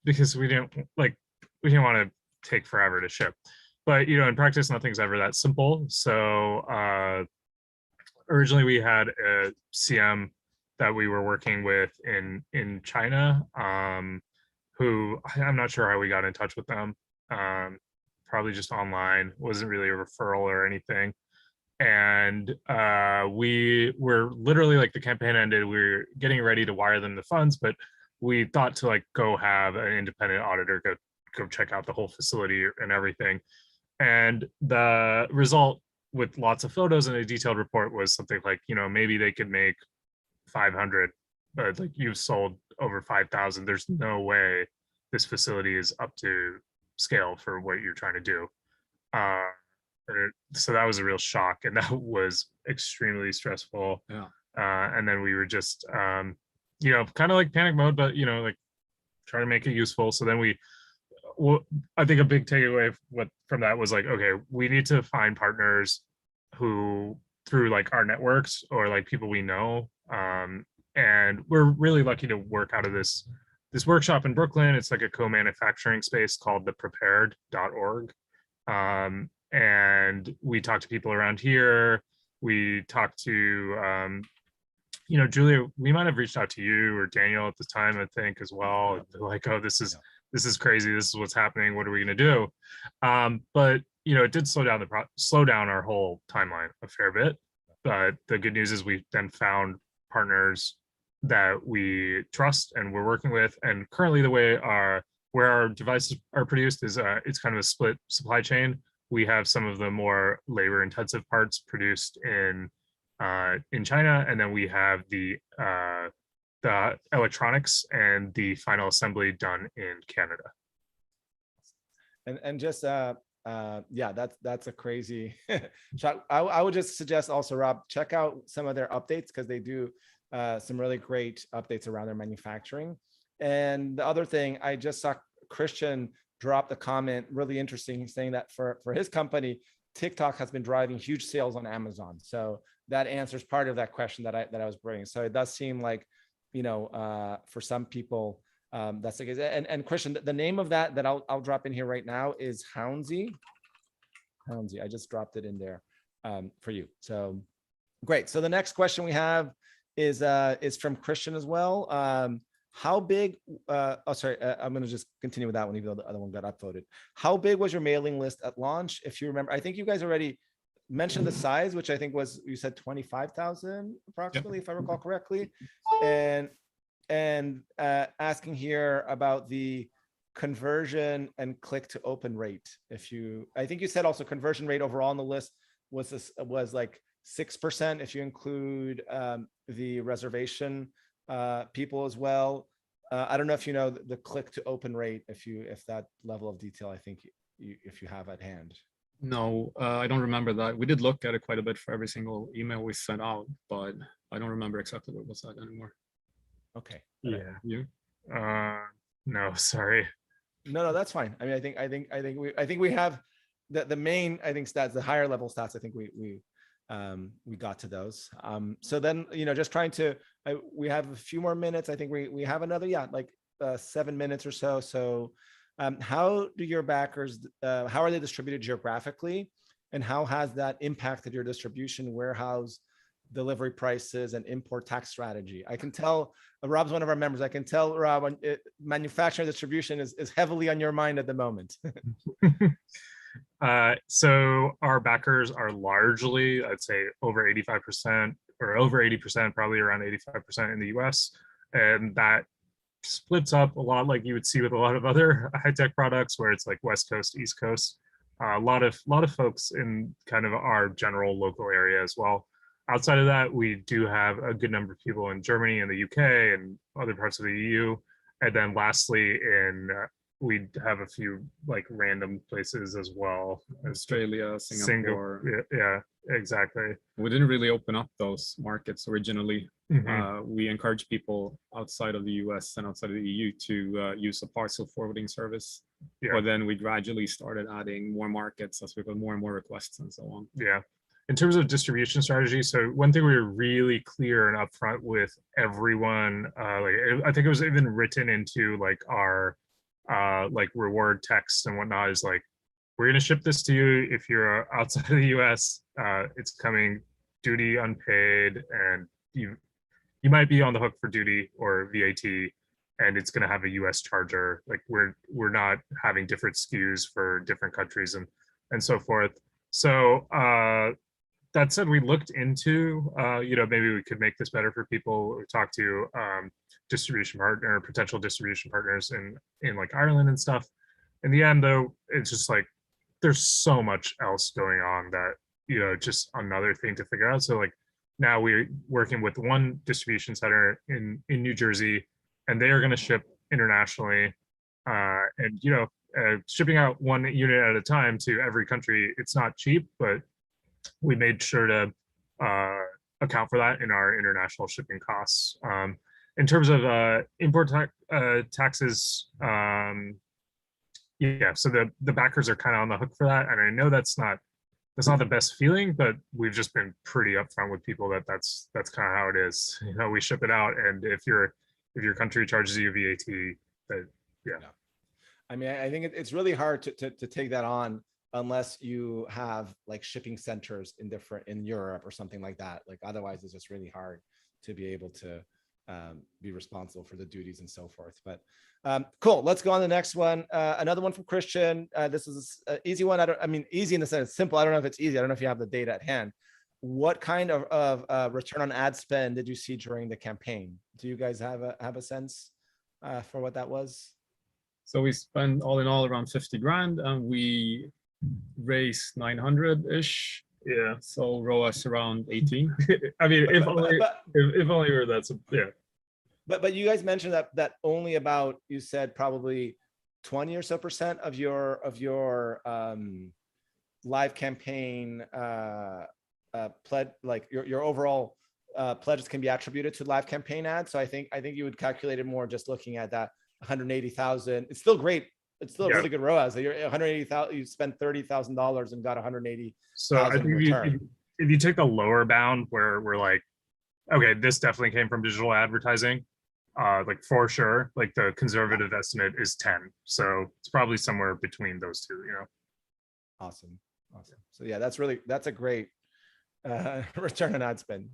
because we didn't want to take forever to ship. But you know, in practice, nothing's ever that simple. So originally we had a CM that we were working with in China, who I'm not sure how we got in touch with them. Probably just online, wasn't really a referral or anything. And we were literally, like, the campaign ended, we were getting ready to wire them the funds, but we thought to like go have an independent auditor go check out the whole facility and everything. And the result, with lots of photos and a detailed report, was something like, you know, maybe they could make 500, but like, you've sold over 5,000. There's no way this facility is up to scale for what you're trying to do. So that was a real shock, and that was extremely stressful. Yeah. And then we were just, you know, kind of like panic mode, but, you know, like try to make it useful. So then I think a big takeaway from that was like, okay, we need to find partners who, through like our networks or like people we know, and we're really lucky to work out of this workshop in Brooklyn. It's like a co-manufacturing space called theprepared.org. And we talk to people around here. We talk to, you know, Julia, we might have reached out to you or Daniel at the time, I think, as well. Like, oh, this is crazy. This is what's happening. What are we going to do? But, you know, it did slow down our whole timeline a fair bit. But the good news is we then found partners that we trust and we're working with. And currently, the way where our devices are produced is it's kind of a split supply chain. We have some of the more labor-intensive parts produced in China, and then we have the electronics and the final assembly done in Canada. And just yeah, that's a crazy shot. I would just suggest also, Rob, check out some of their updates, because they do some really great updates around their manufacturing. And the other thing, I just saw Christian dropped a comment really interesting, saying that for his company, TikTok has been driving huge sales on Amazon. So that answers part of that question that I was bringing. So it does seem like, for some people, that's the case. And Christian, the name of that I'll drop in here right now is Houndsy. I just dropped it in there for you. So great. So the next question we have is from Christian as well. How big? I'm going to just continue with that one, even though the other one got upvoted. How big was your mailing list at launch? If you remember, I think you guys already mentioned the size, which I think was, you said 25,000 approximately, if I recall correctly. And asking here about the conversion and click to open rate. I think you said also conversion rate overall on the list was like 6% if you include the reservation people as well. I don't know if you know the click to open rate, if that level of detail, I think if you have at hand. No, I don't remember that. We did look at it quite a bit for every single email we sent out, but I don't remember exactly what was that anymore. Okay. Yeah. You? No, sorry. No, that's fine. I mean, I think we have the main, I think, stats, the higher level stats. I think we got to those. So then, just trying to, we have a few more minutes. I think we have another, like 7 minutes or so. So how do your backers, how are they distributed geographically? And how has that impacted your distribution, warehouse, delivery prices, and import tax strategy? I can tell Rob's one of our members. I can tell Rob, manufacturing distribution is heavily on your mind at the moment. So our backers are largely, I'd say, over 85% or over 80%, probably around 85% in the US. And that splits up a lot, like you would see with a lot of other high-tech products, where it's like West Coast, East Coast. A lot of folks in kind of our general local area as well. Outside of that, we do have a good number of people in Germany and the UK and other parts of the EU. And then lastly, we have a few like random places as well. Australia, Singapore. Yeah, exactly. We didn't really open up those markets originally. We encourage people outside of the US and outside of the EU to use a parcel forwarding service. Yeah. But then we gradually started adding more markets as we got more and more requests and so on. Yeah. In terms of distribution strategy, so one thing we were really clear and upfront with everyone, I think it was even written into like our like reward text and whatnot, is like, we're going to ship this to you if you're outside of the US. It's coming duty unpaid, and you might be on the hook for duty or VAT, and it's going to have a US charger. Like we're not having different SKUs for different countries and so forth. So that said, we looked into, maybe we could make this better for people. We talked to potential distribution partners in like Ireland and stuff. In the end, though, it's just like, there's so much else going on that, just another thing to figure out. So like now we're working with one distribution center in New Jersey, and they are going to ship internationally. And, shipping out one unit at a time to every country, it's not cheap, but we made sure to account for that in our international shipping costs. In terms of import taxes, so the backers are kind of on the hook for that, and I know that's not the best feeling, but we've just been pretty upfront with people that's kind of how it is. We ship it out, and if your country charges you VAT, yeah. I mean, I think it's really hard to take that on unless you have like shipping centers in Europe or something like that. Like otherwise, it's just really hard to be able to be responsible for the duties and so forth. But cool. Let's go on to the next one. Another one from Christian. This is an easy one. Easy in the sense it's simple. I don't know if it's easy. I don't know if you have the data at hand. What kind of return on ad spend did you see during the campaign? Do you guys have a sense for what that was? So we spent all in all around 50 grand, and we raised 900-ish. Yeah. So ROAS around 18. I mean, if only we're that. Yeah. But you guys mentioned that only about, you said probably 20 or so percent of your live campaign pledge, like your overall pledges can be attributed to live campaign ads. So I think you would calculate it more just looking at that 180,000. It's still great. It's still a really good ROAS. You're 180,000. You spent $30,000 and got 180,000. So I think if you take the lower bound where we're like, okay, this definitely came from digital advertising, like for sure, like the conservative estimate is 10. So it's probably somewhere between those two, you know. Awesome. So yeah, that's a great return on ad spend.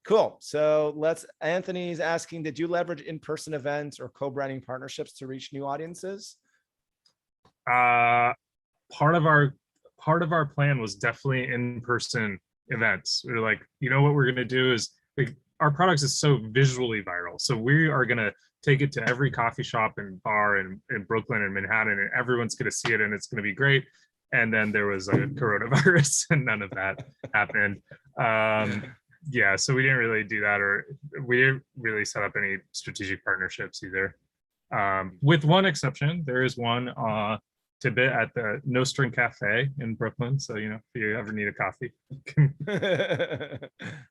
Cool. So Anthony's asking, did you leverage in-person events or co-branding partnerships to reach new audiences? Part of our plan was definitely in-person events. We were like, you know what we're gonna do is, like, our products is so visually viral. So we are gonna take it to every coffee shop and bar in Brooklyn and Manhattan, and everyone's gonna see it and it's gonna be great. And then there was a coronavirus and none of that happened. Yeah, so we didn't really do that, or we didn't really set up any strategic partnerships either. With one exception, there is one Tidbit at the No String Cafe in Brooklyn. So, you know, if you ever need a coffee.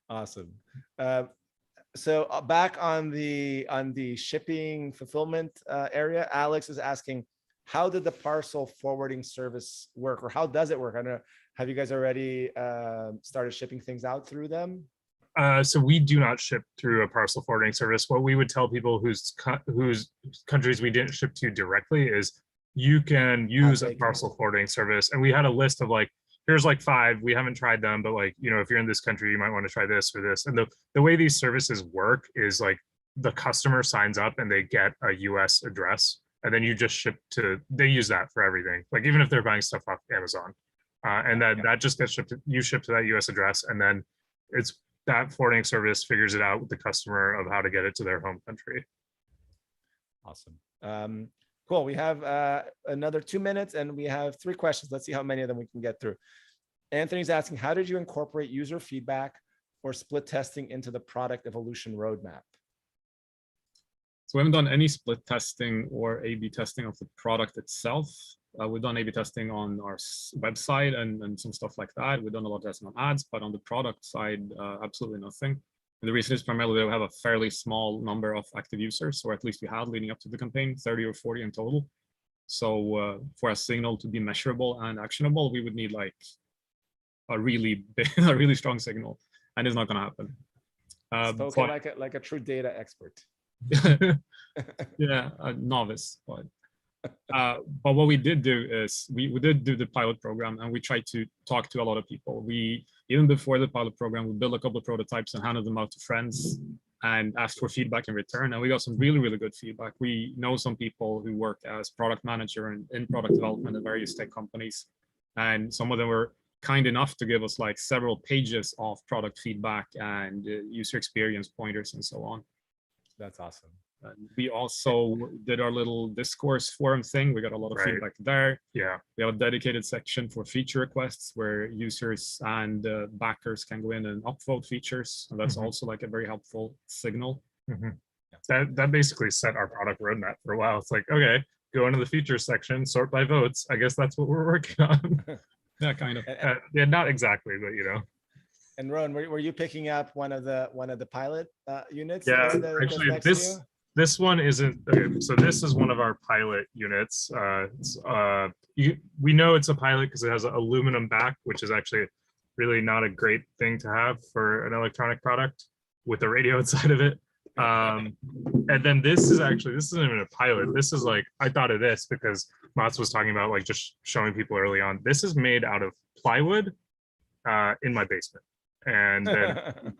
Awesome. So back on the shipping fulfillment area, Alex is asking, how did the parcel forwarding service work, or how does it work? I don't know. Have you guys already started shipping things out through them? So we do not ship through a parcel forwarding service. What we would tell people whose countries we didn't ship to directly is, you can use a parcel forwarding service. And we had a list of like, here's like 5, we haven't tried them, but like, you know, if you're in this country, you might want to try this or this. And the way these services work is like, the customer signs up and they get a US address, and then you just ship to, they use that for everything. Like, even if they're buying stuff off Amazon, and then that just gets shipped, you ship to that US address, and then it's that forwarding service figures it out with the customer of how to get it to their home country. Awesome. Cool. We have another 2 minutes and we have 3 questions. Let's see how many of them we can get through. Anthony's asking, how did you incorporate user feedback or split testing into the product evolution roadmap? So we haven't done any split testing or A/B testing of the product itself. We've done A/B testing on our website and some stuff like that. We've done a lot of testing on ads, but on the product side, absolutely nothing. And the reason is primarily that we have a fairly small number of active users, or at least we had leading up to the campaign, 30 or 40 in total. So for a signal to be measurable and actionable, we would need like a really big, a really strong signal, and it's not going to happen. Spoken like a true data expert. Yeah, a novice, but what we did do is we did do the pilot program, and we tried to talk to a lot of people. We, even before the pilot program, we built a couple of prototypes and handed them out to friends and asked for feedback in return, and we got some really, really good feedback. We know some people who work as product manager and in product development at various tech companies, and some of them were kind enough to give us like several pages of product feedback and user experience pointers and so on. That's awesome. We also did our little discourse forum thing. We got a lot of feedback there. Yeah, we have a dedicated section for feature requests where users and backers can go in and upvote features, and that's also like a very helpful signal. That basically set our product roadmap for a while. It's like, okay, go into the features section, sort by votes. I guess that's what we're working on. Yeah, kind of. Yeah, not exactly, but you know. And Rohan, were you picking up one of the pilot units? Yeah, actually, this one isn't. Okay, so this is one of our pilot units. We know it's a pilot because it has an aluminum back, which is actually really not a great thing to have for an electronic product with a radio inside of it. And then this isn't even a pilot. This is like, I thought of this because Mats was talking about like just showing people early on. This is made out of plywood in my basement, and then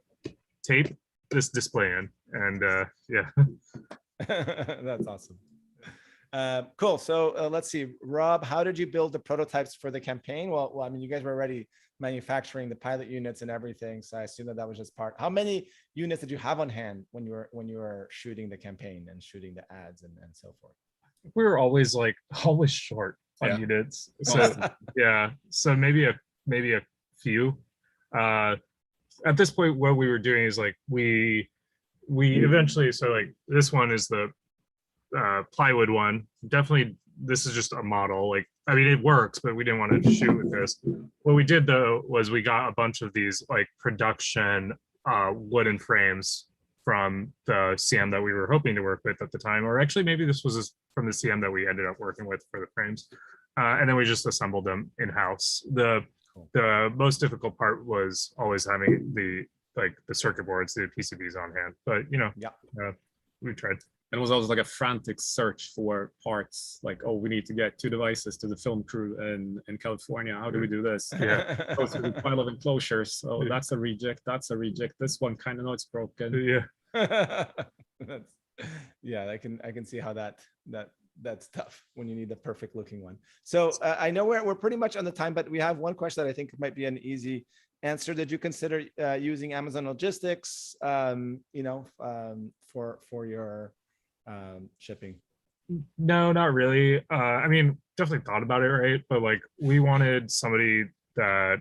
tape this display in, and yeah. That's awesome. Cool. So let's see, Rob, how did you build the prototypes for the campaign? Well, I mean, you guys were already manufacturing the pilot units and everything, so I assume that was just part. How many units did you have on hand when you were shooting the campaign and shooting the ads and so forth? We were always short on units, so yeah, so maybe a few. At this point, what we were doing is like we eventually, so like this one is the plywood one. Definitely, this is just a model. Like, I mean, it works, but we didn't want to shoot with this. What we did though was we got a bunch of these like production wooden frames from the CM that we were hoping to work with at the time, or actually maybe this was from the CM that we ended up working with for the frames, and then we just assembled them in house. The most difficult part was always having the circuit boards, the PCBs on hand, but we tried. And it was always like a frantic search for parts. Like, oh, we need to get 2 devices to the film crew in California. How do we do this? Yeah. Go through the pile of enclosures. Oh, that's a reject. That's a reject. This one kind of know it's broken. Yeah. Yeah, I can see how that's tough when you need the perfect looking one. So I know we're pretty much on the time, but we have one question that I think might be an easy answer. Did you consider using Amazon Logistics, for your shipping? No, not really. I mean, definitely thought about it, right? But like, we wanted somebody that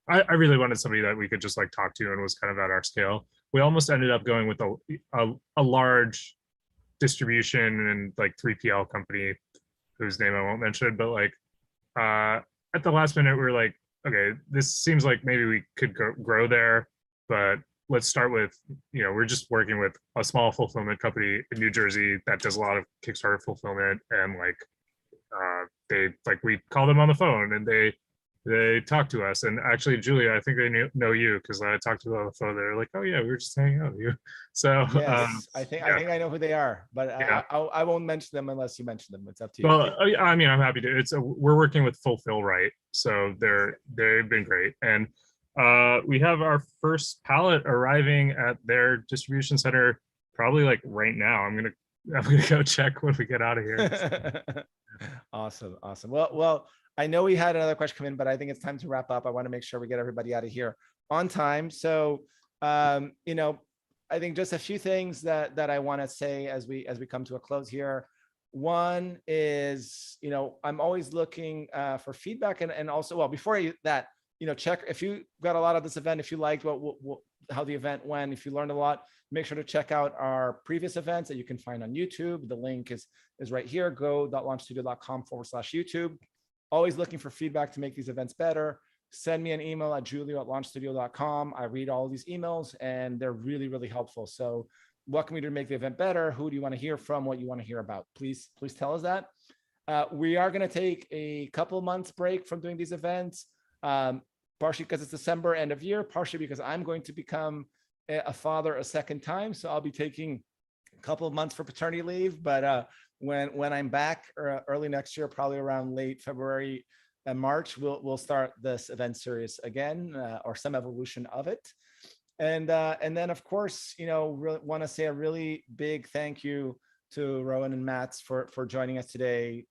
I really wanted somebody that we could just like talk to and was kind of at our scale. We almost ended up going with a large distribution and like 3PL company whose name I won't mention, but like at the last minute we were like, okay, this seems like maybe we could grow there, but let's start with, we're just working with a small fulfillment company in New Jersey that does a lot of Kickstarter fulfillment, and we call them on the phone and they talk to us. And actually, Julia, I think they know you because I talked to them on the phone. They're like, oh yeah, we were just hanging out with you. So yes, I think I know who they are, but I won't mention them unless you mention them. It's up to you. Well, I mean, I'm happy to. We're working with Fulfill Right, so they've been great, and we have our first pallet arriving at their distribution center probably like right now. I'm gonna go check when we get out of here. Awesome. Well, I know we had another question come in, but I think it's time to wrap up. I want to make sure we get everybody out of here on time. So, I think just a few things that I want to say as we come to a close here. One is, I'm always looking for feedback, and also, well, before that, check if you got a lot of this event, if you liked how the event went, if you learned a lot, make sure to check out our previous events that you can find on YouTube. The link is right here, go.launchstudio.com/YouTube. Always looking for feedback to make these events better. Send me an email at julio@launchstudio.com. I read all these emails and they're really, really helpful. So what can we do to make the event better? Who do you want to hear from? What you want to hear about? Please tell us that. We are going to take a couple months break from doing these events, partially because it's December, end of year, partially because I'm going to become a father a second time. So I'll be taking a couple of months for paternity leave, but when I'm back early next year, probably around late February and March, we'll start this event series again, or some evolution of it. And then of course, really want to say a really big thank you to Rohan and Mats for joining us today.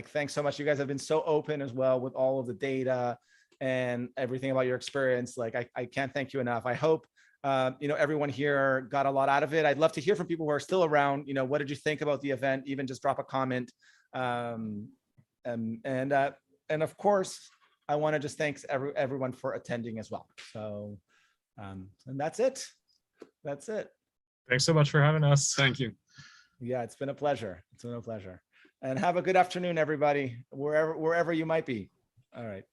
Thanks so much. You guys have been so open as well with all of the data and everything about your experience. I can't thank you enough. I hope everyone here got a lot out of it. I'd love to hear from people who are still around. What did you think about the event? Even just drop a comment. And of course, I want to just thank everyone for attending as well. So, and that's it. That's it. Thanks so much for having us. Thank you. Yeah, it's been a pleasure. And have a good afternoon, everybody, wherever you might be. All right.